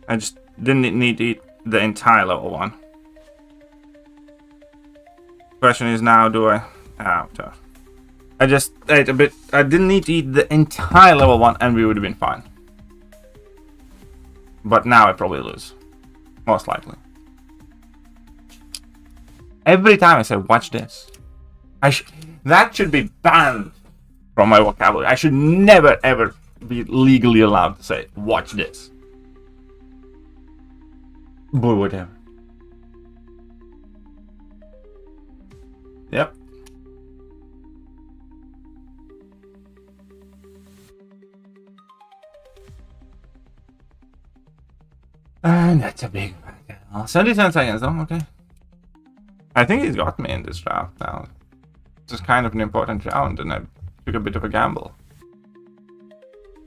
I just didn't need to eat the entire level 1. Question is now, do I have to? I just ate a bit. I didn't need to eat the entire level 1 and we would have been fine. But now I probably lose. Most likely. Every time I say, watch this. That should be banned from my vocabulary. I should never ever be legally allowed to say, watch this. But whatever. Yep. And that's a big factor. 77 seconds though, okay. I think he's got me in this draft now. This is kind of an important round and I took a bit of a gamble.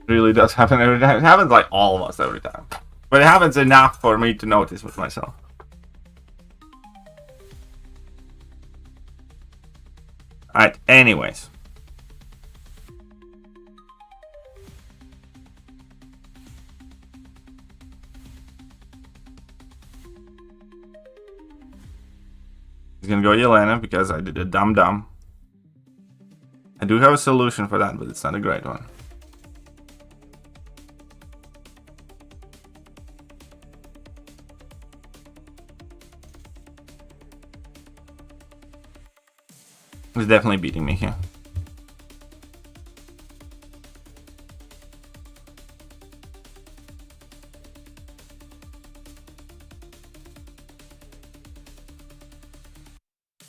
Really does happen every time. It happens like almost every time. But it happens enough for me to notice with myself. Alright, anyways. He's gonna go Yelena because I did a dumb. I do have a solution for that, but it's not a great one. He's definitely beating me here.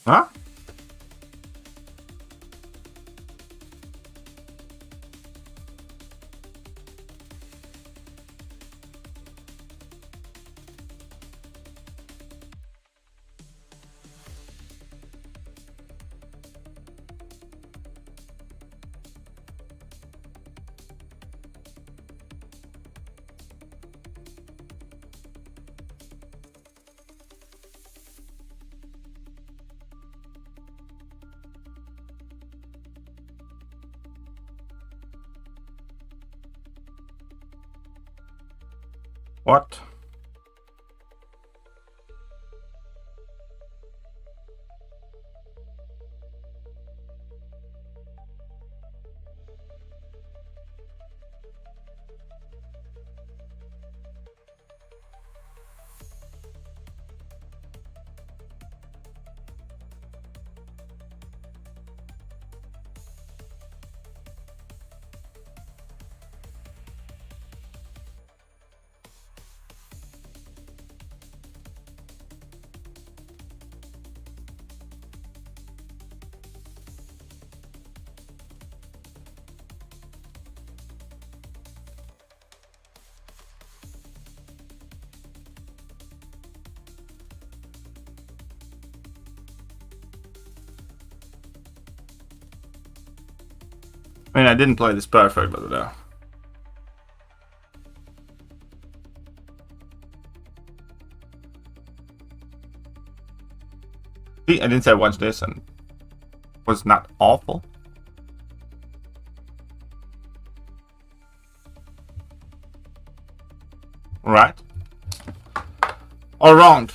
Huh? What? I mean, I didn't play this perfect, but see, I didn't say watch this and was not awful. Right? Or wrong?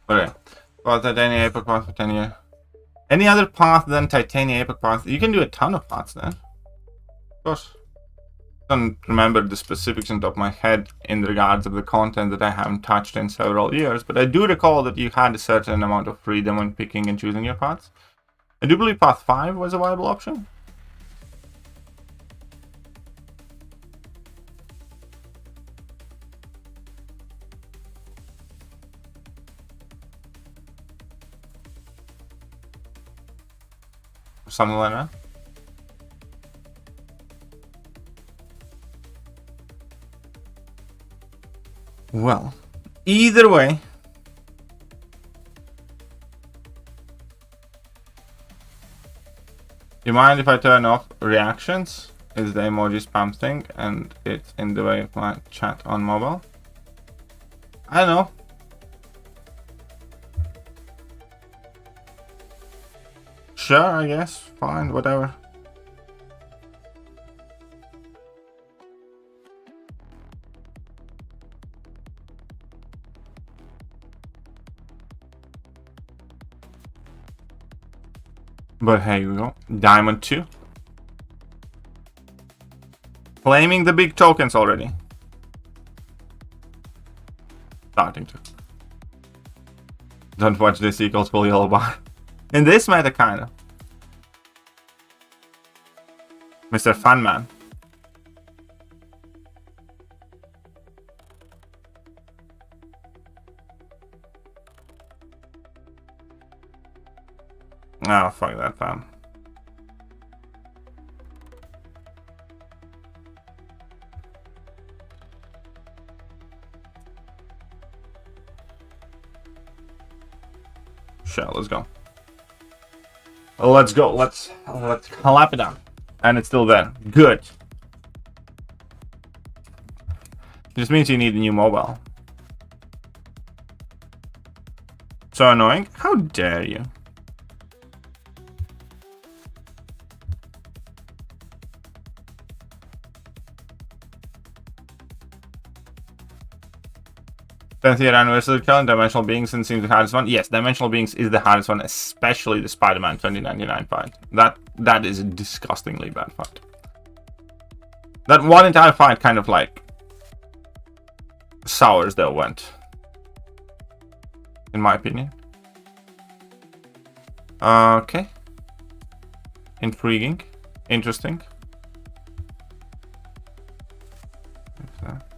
Okay. Well, Titania Epic Path for 10 years. Any other path than Titania Epic Path? You can do a ton of paths then. Of course. I don't remember the specifics on top of my head in regards of the content that I haven't touched in several years, but I do recall that you had a certain amount of freedom when picking and choosing your paths. I do believe Path 5 was a viable option. Something like that. Well, either way. Do you mind if I turn off reactions? Is the emoji spam thing and it's in the way of my chat on mobile? I don't know. Sure, I guess. Fine, whatever. But here we go. Diamond 2. Claiming the big tokens already. Starting to. Don't watch this equals full yellow bar. In this meta, kinda. Mr. Funman. Oh, fuck that, fam. Sure, let's go. Let's go. Let's clap it down. And it's still there. Good. Just means you need a new mobile. So annoying. How dare you? Tenth year anniversary count, Dimensional Beings and seems the hardest one. Yes, Dimensional Beings is the hardest one, especially the Spider-Man 2099 fight. That is a disgustingly bad fight. That one entire fight kind of like sours the event, in my opinion. Okay. Intriguing. Interesting.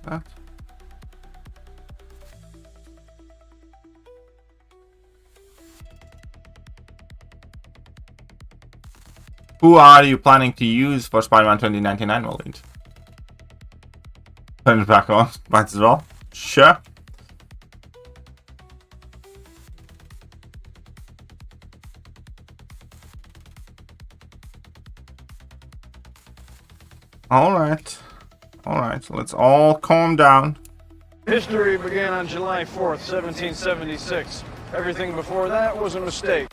That. Who are you planning to use for Spider-Man 2099, Waleed? Turn it back on. Might as well. Sure. Alright. Alright, let's all calm down. History began on July 4th, 1776. Everything before that was a mistake.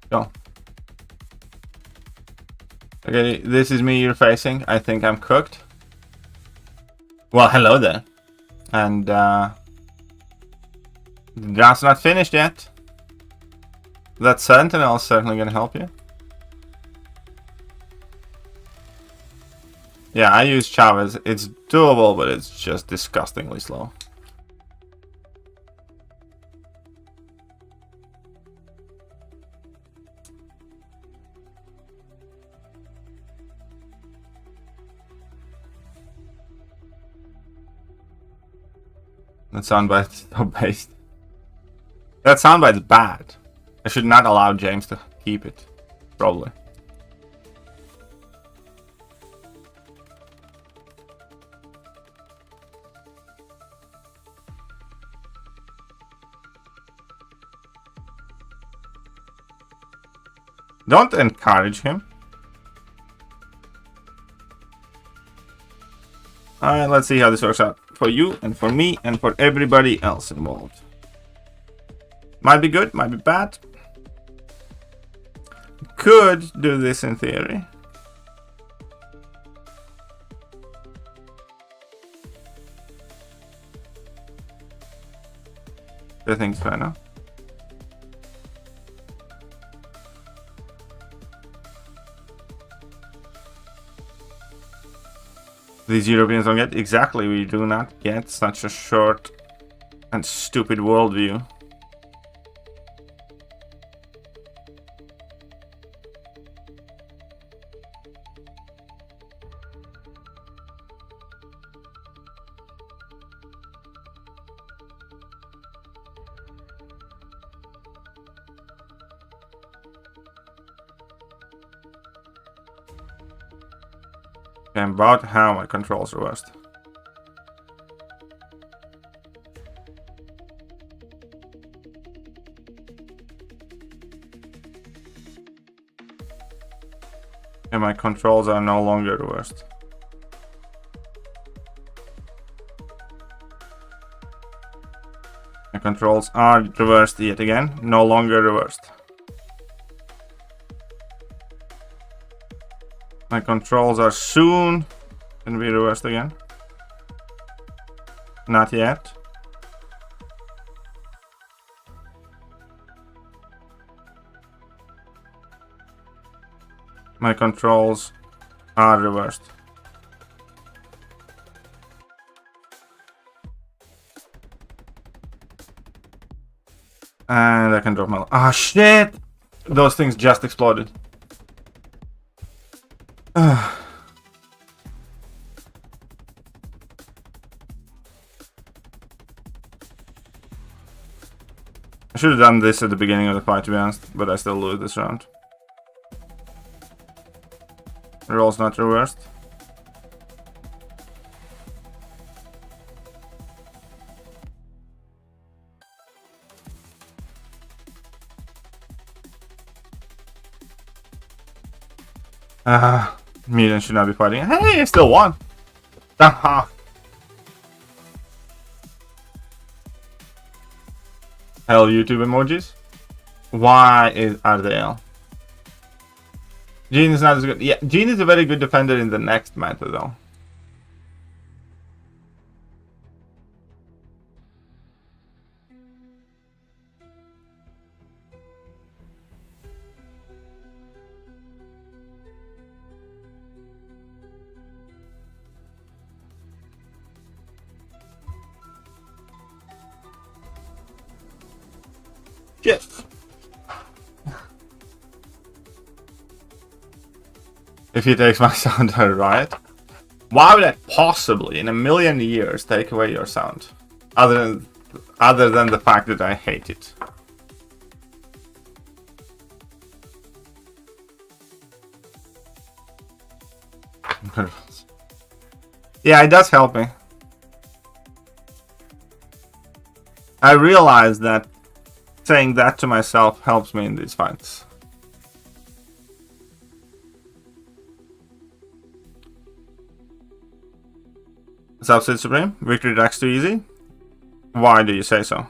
Go. Okay, this is me you're facing. I think I'm cooked. Well, hello there. And, the draft's not finished yet. That Sentinel is certainly gonna help you. Yeah, I use Chavez. It's doable, but it's just disgustingly slow. That soundbite's so based. That soundbite's bad. I should not allow James to keep it. Probably. Don't encourage him. Alright, let's see how this works out for you and for me and for everybody else involved. Might be good, might be bad. Could do this in theory. I think it's fair now. These Europeans don't get exactly. We do not get such a short and stupid worldview. Okay, I'm about how my controls reversed. And my controls are no longer reversed. My controls are reversed yet again, no longer reversed. My controls are soon going to be reversed again. Not yet. My controls are reversed. And I can drop my... Ah, shit! Those things just exploded. I should have done this at the beginning of the fight, to be honest, but I still lose this round. Roll's not reversed. Miran should not be fighting. Hey, I still won! Haha! Hell, YouTube emojis? Why are they L? Jean is not as good. Yeah, Jean is a very good defender in the next meta, though. Shit. If he takes my sound, right? Why would I possibly, in a million years, take away your sound? Other than the fact that I hate it. Yeah, it does help me. I realize that saying that to myself helps me in these fights. What's up, Sith Supreme? Victory Drax too easy? Why do you say so?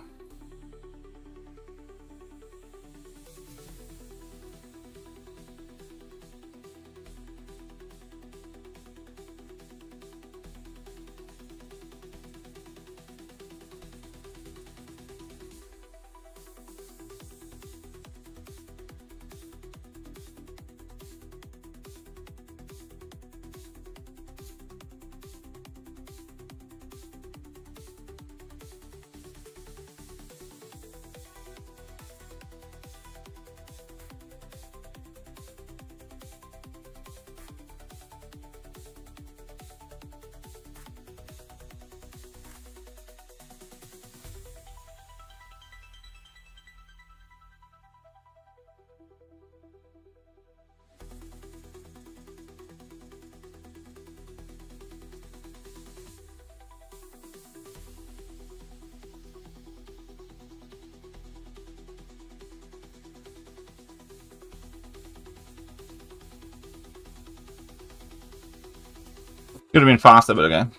Could have been faster, but again.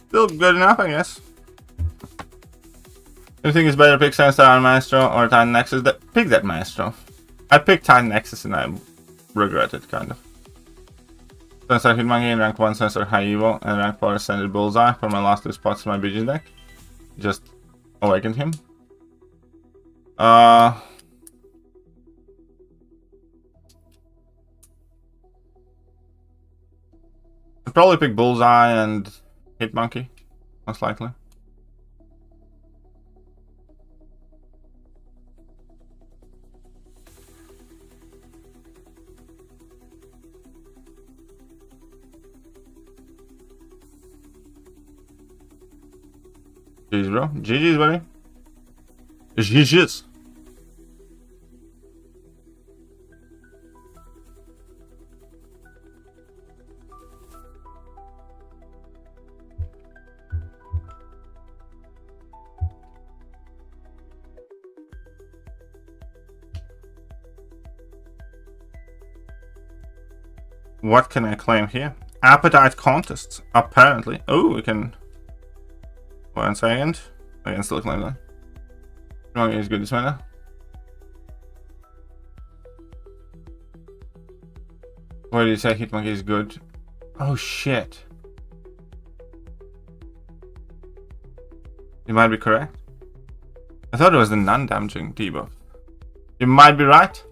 Still good enough, I guess. You think it's better to pick Sensor Maestro or Titan Nexus? Pick that Maestro. I picked Titan Nexus and I regret it, kind of. Sensor Hitmonkey, rank 1 Sensor High Evo, and rank 4 Ascended Bullseye for my last two spots in my BG deck. Just awakened him. I'd probably pick Bullseye and Hitmonkey, most likely. GG's, bro. GG's, buddy. GG's. What can I claim here? Appetite contests, apparently. Oh, we can... 1 second. I can still claim that. Monkey is good this mana. Why did you say Hitmonkey is good? Oh shit. You might be correct. I thought it was the non-damaging debuff. You might be right.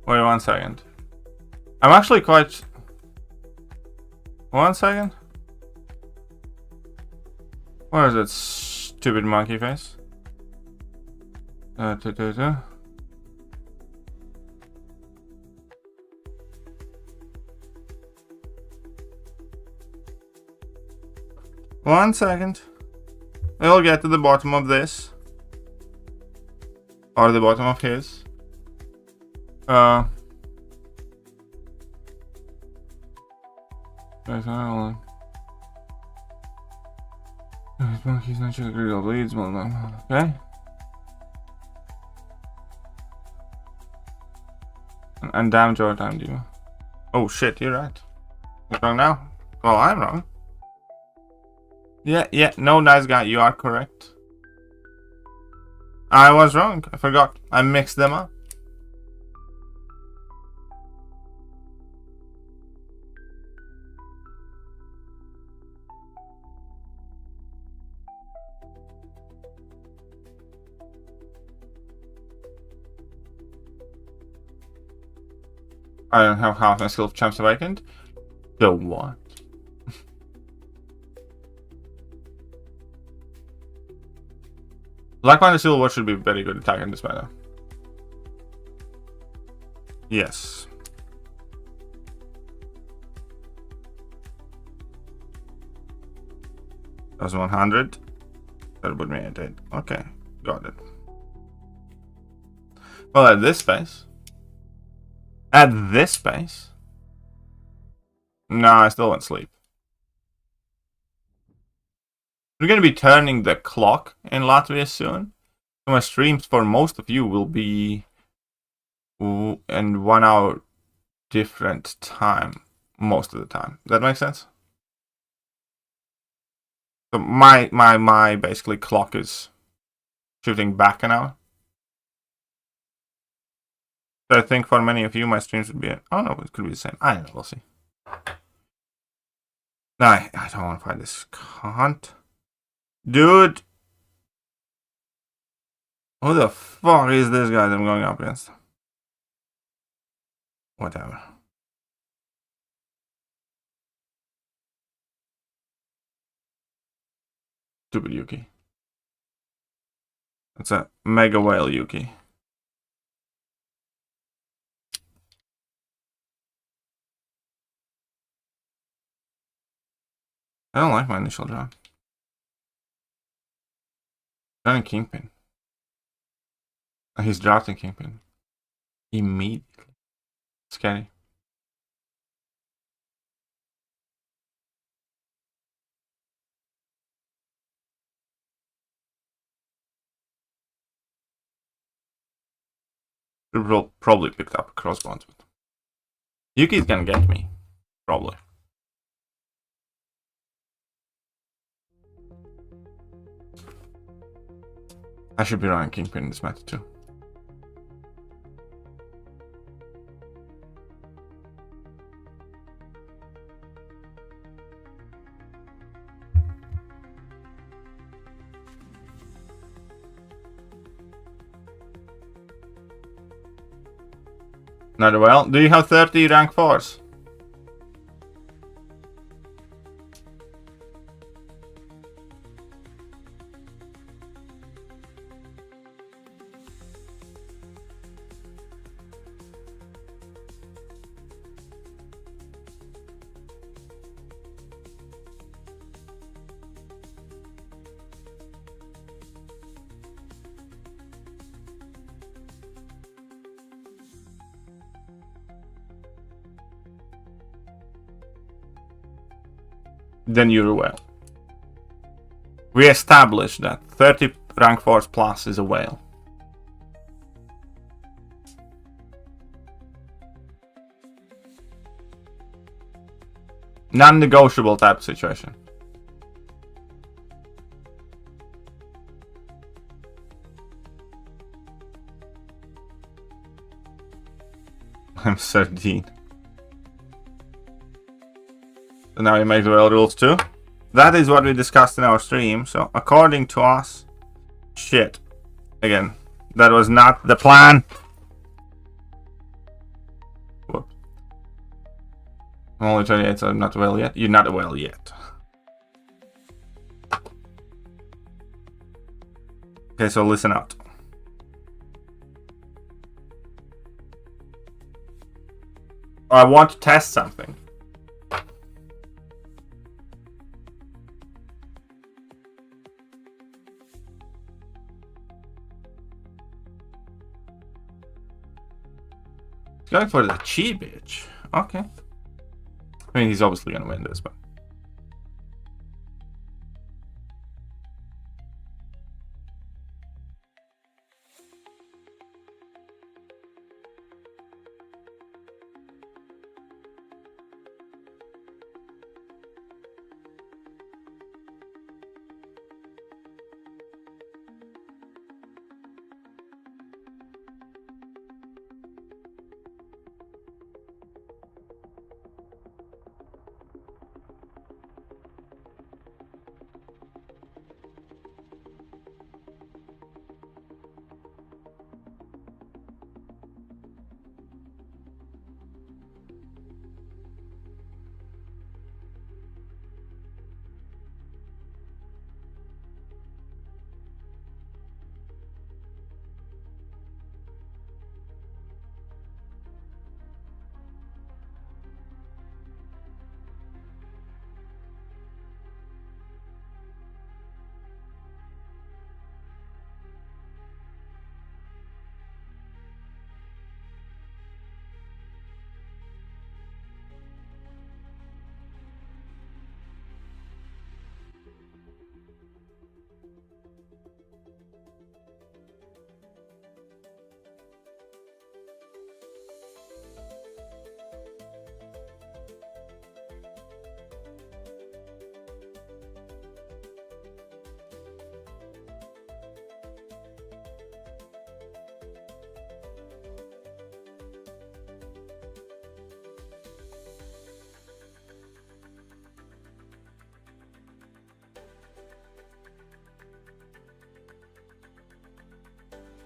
Wait 1 second. I'm actually quite... 1 second. Where is that stupid monkey face? 1 second. We'll get to the bottom of this. Or the bottom of his. He's not sure the bleeds, okay. And damage over time, do you? Oh shit, you're right. What's wrong now? Well, I'm wrong. Yeah, no, nice guy, you are correct. I was wrong, I forgot. I mixed them up. I don't have half my skill of Champs Awakened. The what? Black-Minded Silverwatch should be very good attack in this meta. Yes. That was 100. That would mean it. Okay, got it. Well, at this space. At this space. No, I still won't sleep. We're going to be turning the clock in Latvia soon. So my streams for most of you will be in 1 hour different time most of the time. That makes sense? So my basically clock is shifting back an hour. So I think for many of you my streams would be oh no, it could be the same. I don't know, we'll see. No, I don't want to fight this cunt. Dude! Who the fuck is this guy that I'm going up against? Whatever. Stupid Yuki. That's a mega whale Yuki. I don't like my initial draw. Drawing Kingpin. He's drafting Kingpin. Immediately. Scary. Probably picked up a crossbones, but Yuki's gonna get me. Probably. I should be running Kingpin in this meta too. Not well. Do you have 30 rank 4s? Then you're well. We established that 30 rank 4s plus is a whale. Non-negotiable type of situation. I'm 13. So now we make the world rules too. That is what we discussed in our stream. So according to us, shit. Again, that was not the plan. Whoop. I'm only 28, so I'm not well yet. You're not well yet. Okay, so listen out. I want to test something. Going for the chi bitch. Okay. I mean, he's obviously gonna win this, but.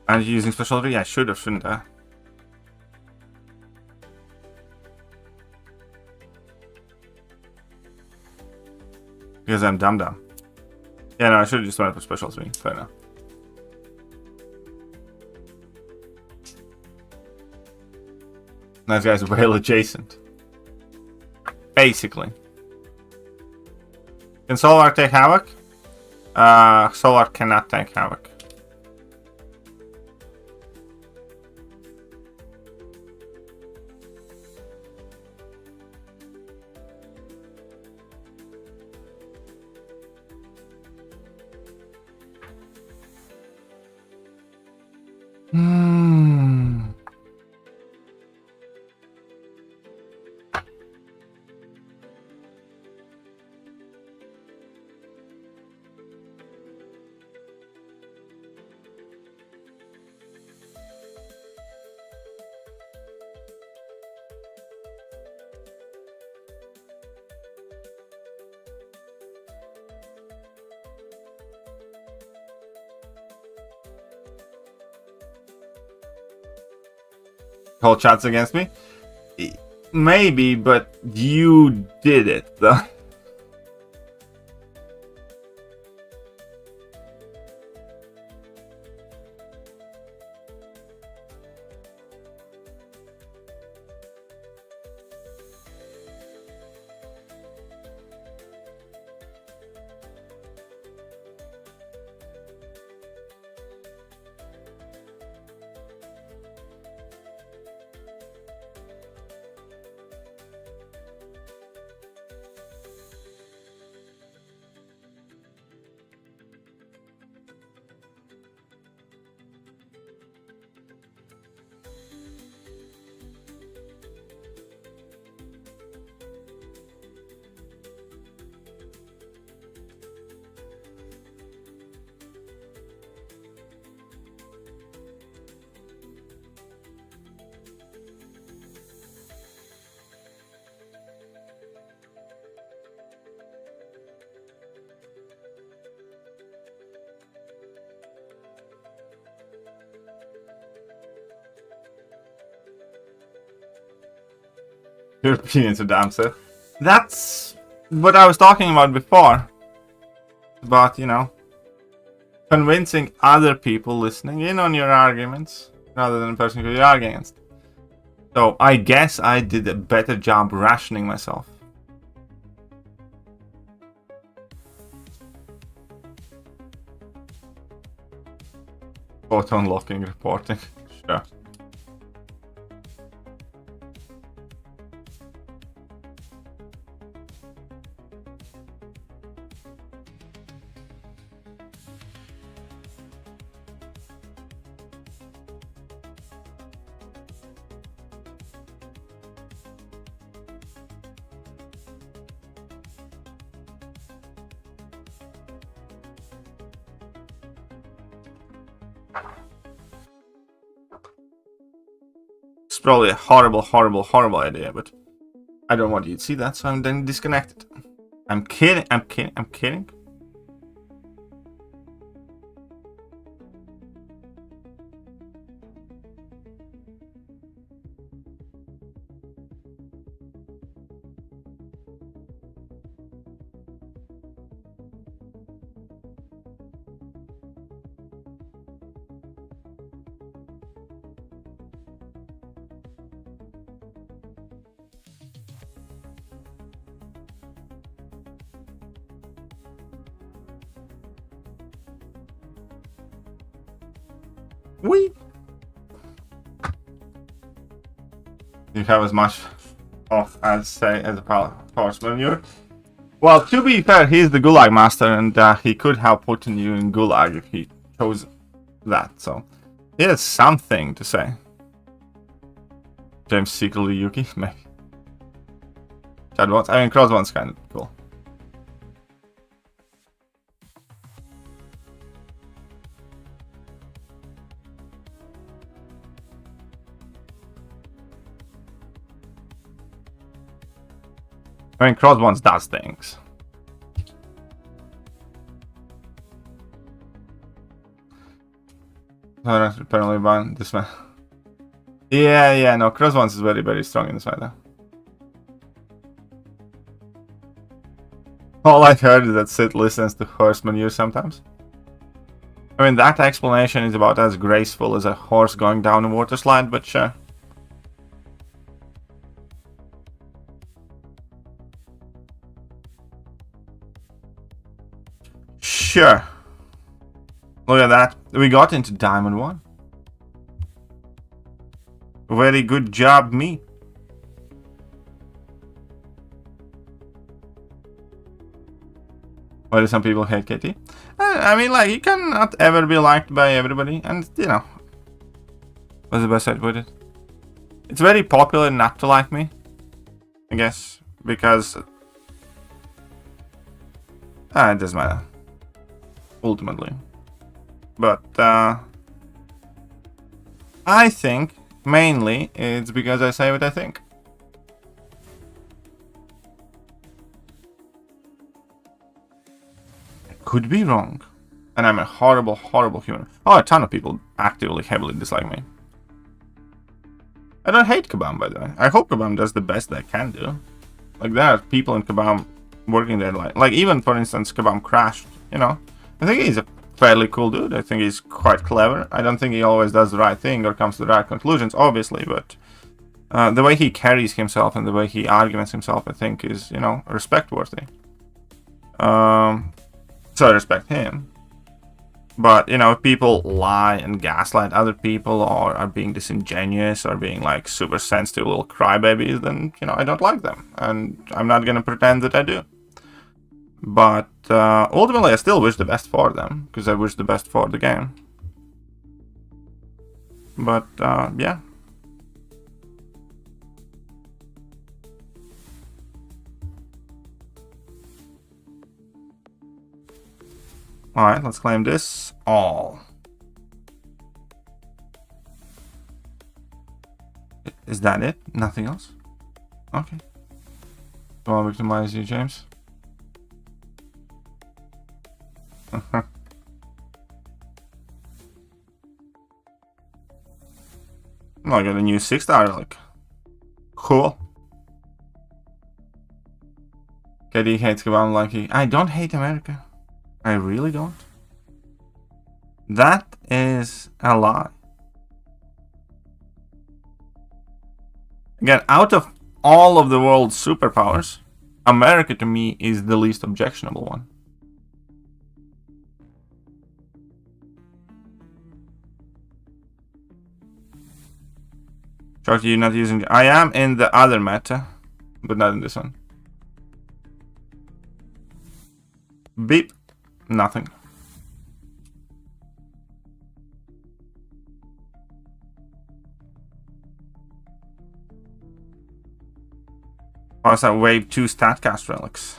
And using specialty? Yeah, I should have, shouldn't I? Because I'm dumb. Yeah, no, I should have just went for special swing. Fair enough. Nice guys, whale adjacent. Basically. Can Solar take Havoc? Solar cannot take Havoc. Whole chat's against me? Maybe, but you did it, though. Your opinions are damn Sith. That's what I was talking about before. About, you know, convincing other people listening in on your arguments rather than the person who you're arguing against. So I guess I did a better job rationing myself. Auto unlocking reporting. Sure. It's probably a horrible idea, but I don't want you to see that, so I'm then disconnected. I'm kidding. We. You have as much of as say as a horseman you're. Well, to be fair, he's the Gulag master, and he could have put you in Gulag if he chose that. So he has something to say. James secretly Yuki, maybe. Chad wants. I mean, Cross one's kind of cool. I mean, Crossbones does things. Apparently ban this man. Yeah, no, Crossbones is very strong in this fight though. All I've heard is that Sith listens to horse manure sometimes. I mean, that explanation is about as graceful as a horse going down a water slide, but sure. Sure. Look at that. We got into Diamond 1. Very good job, me. Why do some people hate KT? I mean, like, you cannot ever be liked by everybody. And, you know, what's the best way to put it? It's very popular not to like me, I guess, because it doesn't matter. Ultimately. But I think mainly it's because I say what I think. I could be wrong. And I'm a horrible human. Oh, a ton of people actively heavily dislike me. I don't hate Kabam, by the way. I hope Kabam does the best they can do. Like, there are people in Kabam working their life. Like, even, for instance, Kabam crashed, you know. I think he's a fairly cool dude. I think he's quite clever. I don't think he always does the right thing or comes to the right conclusions, obviously, but the way he carries himself and the way he arguments himself, I think, is, you know, respect-worthy. So I respect him. But, you know, if people lie and gaslight other people or are being disingenuous or being, like, super sensitive little crybabies, then, you know, I don't like them. And I'm not going to pretend that I do. But ultimately, I still wish the best for them, because I wish the best for the game. But, yeah. Alright, let's claim this all. Is that it? Nothing else? Okay. Do I victimize you, James? Oh, I got a new 6-star relic. Cool. KD hates Kebab Lucky. I don't hate America. I really don't. That is a lie. Again, out of all of the world's superpowers, America to me is the least objectionable one. Shocked you're not using. I am in the other meta, but not in this one. Beep. Nothing. Also, wave 2 statcast relics.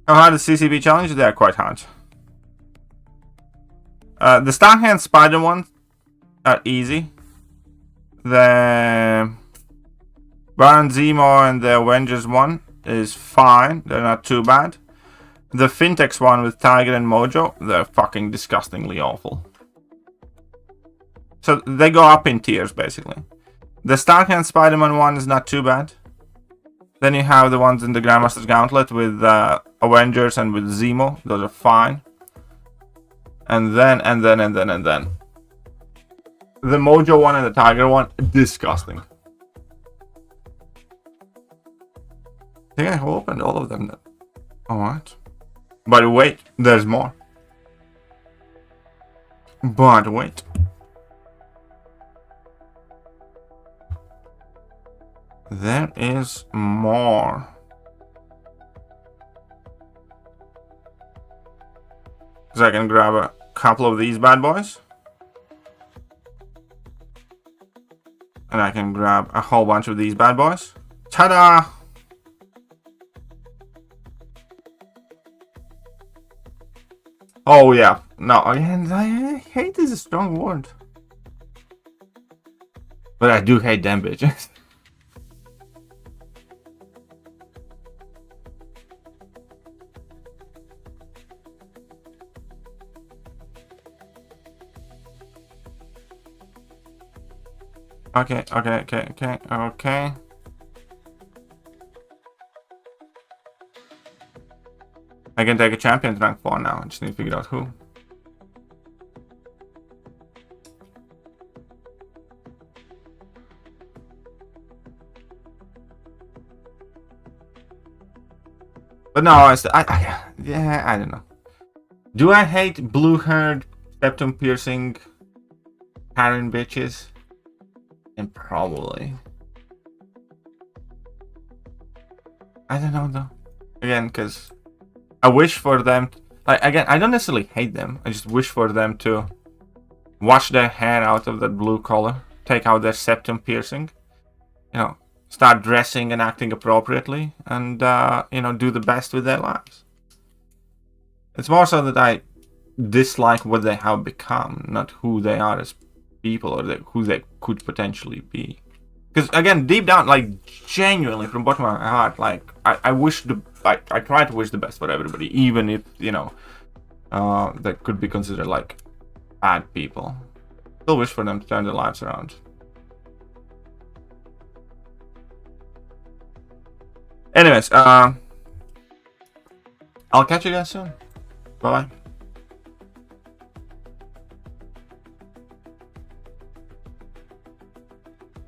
How hard is CCP challenge? They are quite hard. The Starhand Spider ones are easy. The Baron Zemo and the Avengers one is fine. They're not too bad. The Fintex one with Tiger and Mojo, they're fucking disgustingly awful. So they go up in tiers, basically. The Starhand Spider-Man one is not too bad. Then you have the ones in the Grandmaster's Gauntlet with Avengers and with Zemo. Those are fine. And then. The Mojo one and the Tiger one, disgusting. I think I opened all of them. Alright. But wait, there's more. But wait. There is more. So I can grab a couple of these bad boys. And I can grab a whole bunch of these bad boys. Ta-da! Oh yeah. No, I hate is a strong word. But I do hate them bitches. Okay. I can take a champion rank 4 now. I just need to figure out who. But no, I don't know. Do I hate blue-haired, septum piercing Karen bitches? And probably. I don't know though. Again, because I wish for them. Again, I don't necessarily hate them. I just wish for them to wash their hair out of that blue color, take out their septum piercing, you know, start dressing and acting appropriately, and you know, do the best with their lives. It's more so that I dislike what they have become, not who they are as people or who they could potentially be. Because again, deep down, like genuinely from the bottom of my heart, like I try to wish the best for everybody, even if, you know, that could be considered like bad people. Still wish for them to turn their lives around. Anyways, I'll catch you guys soon. Bye bye.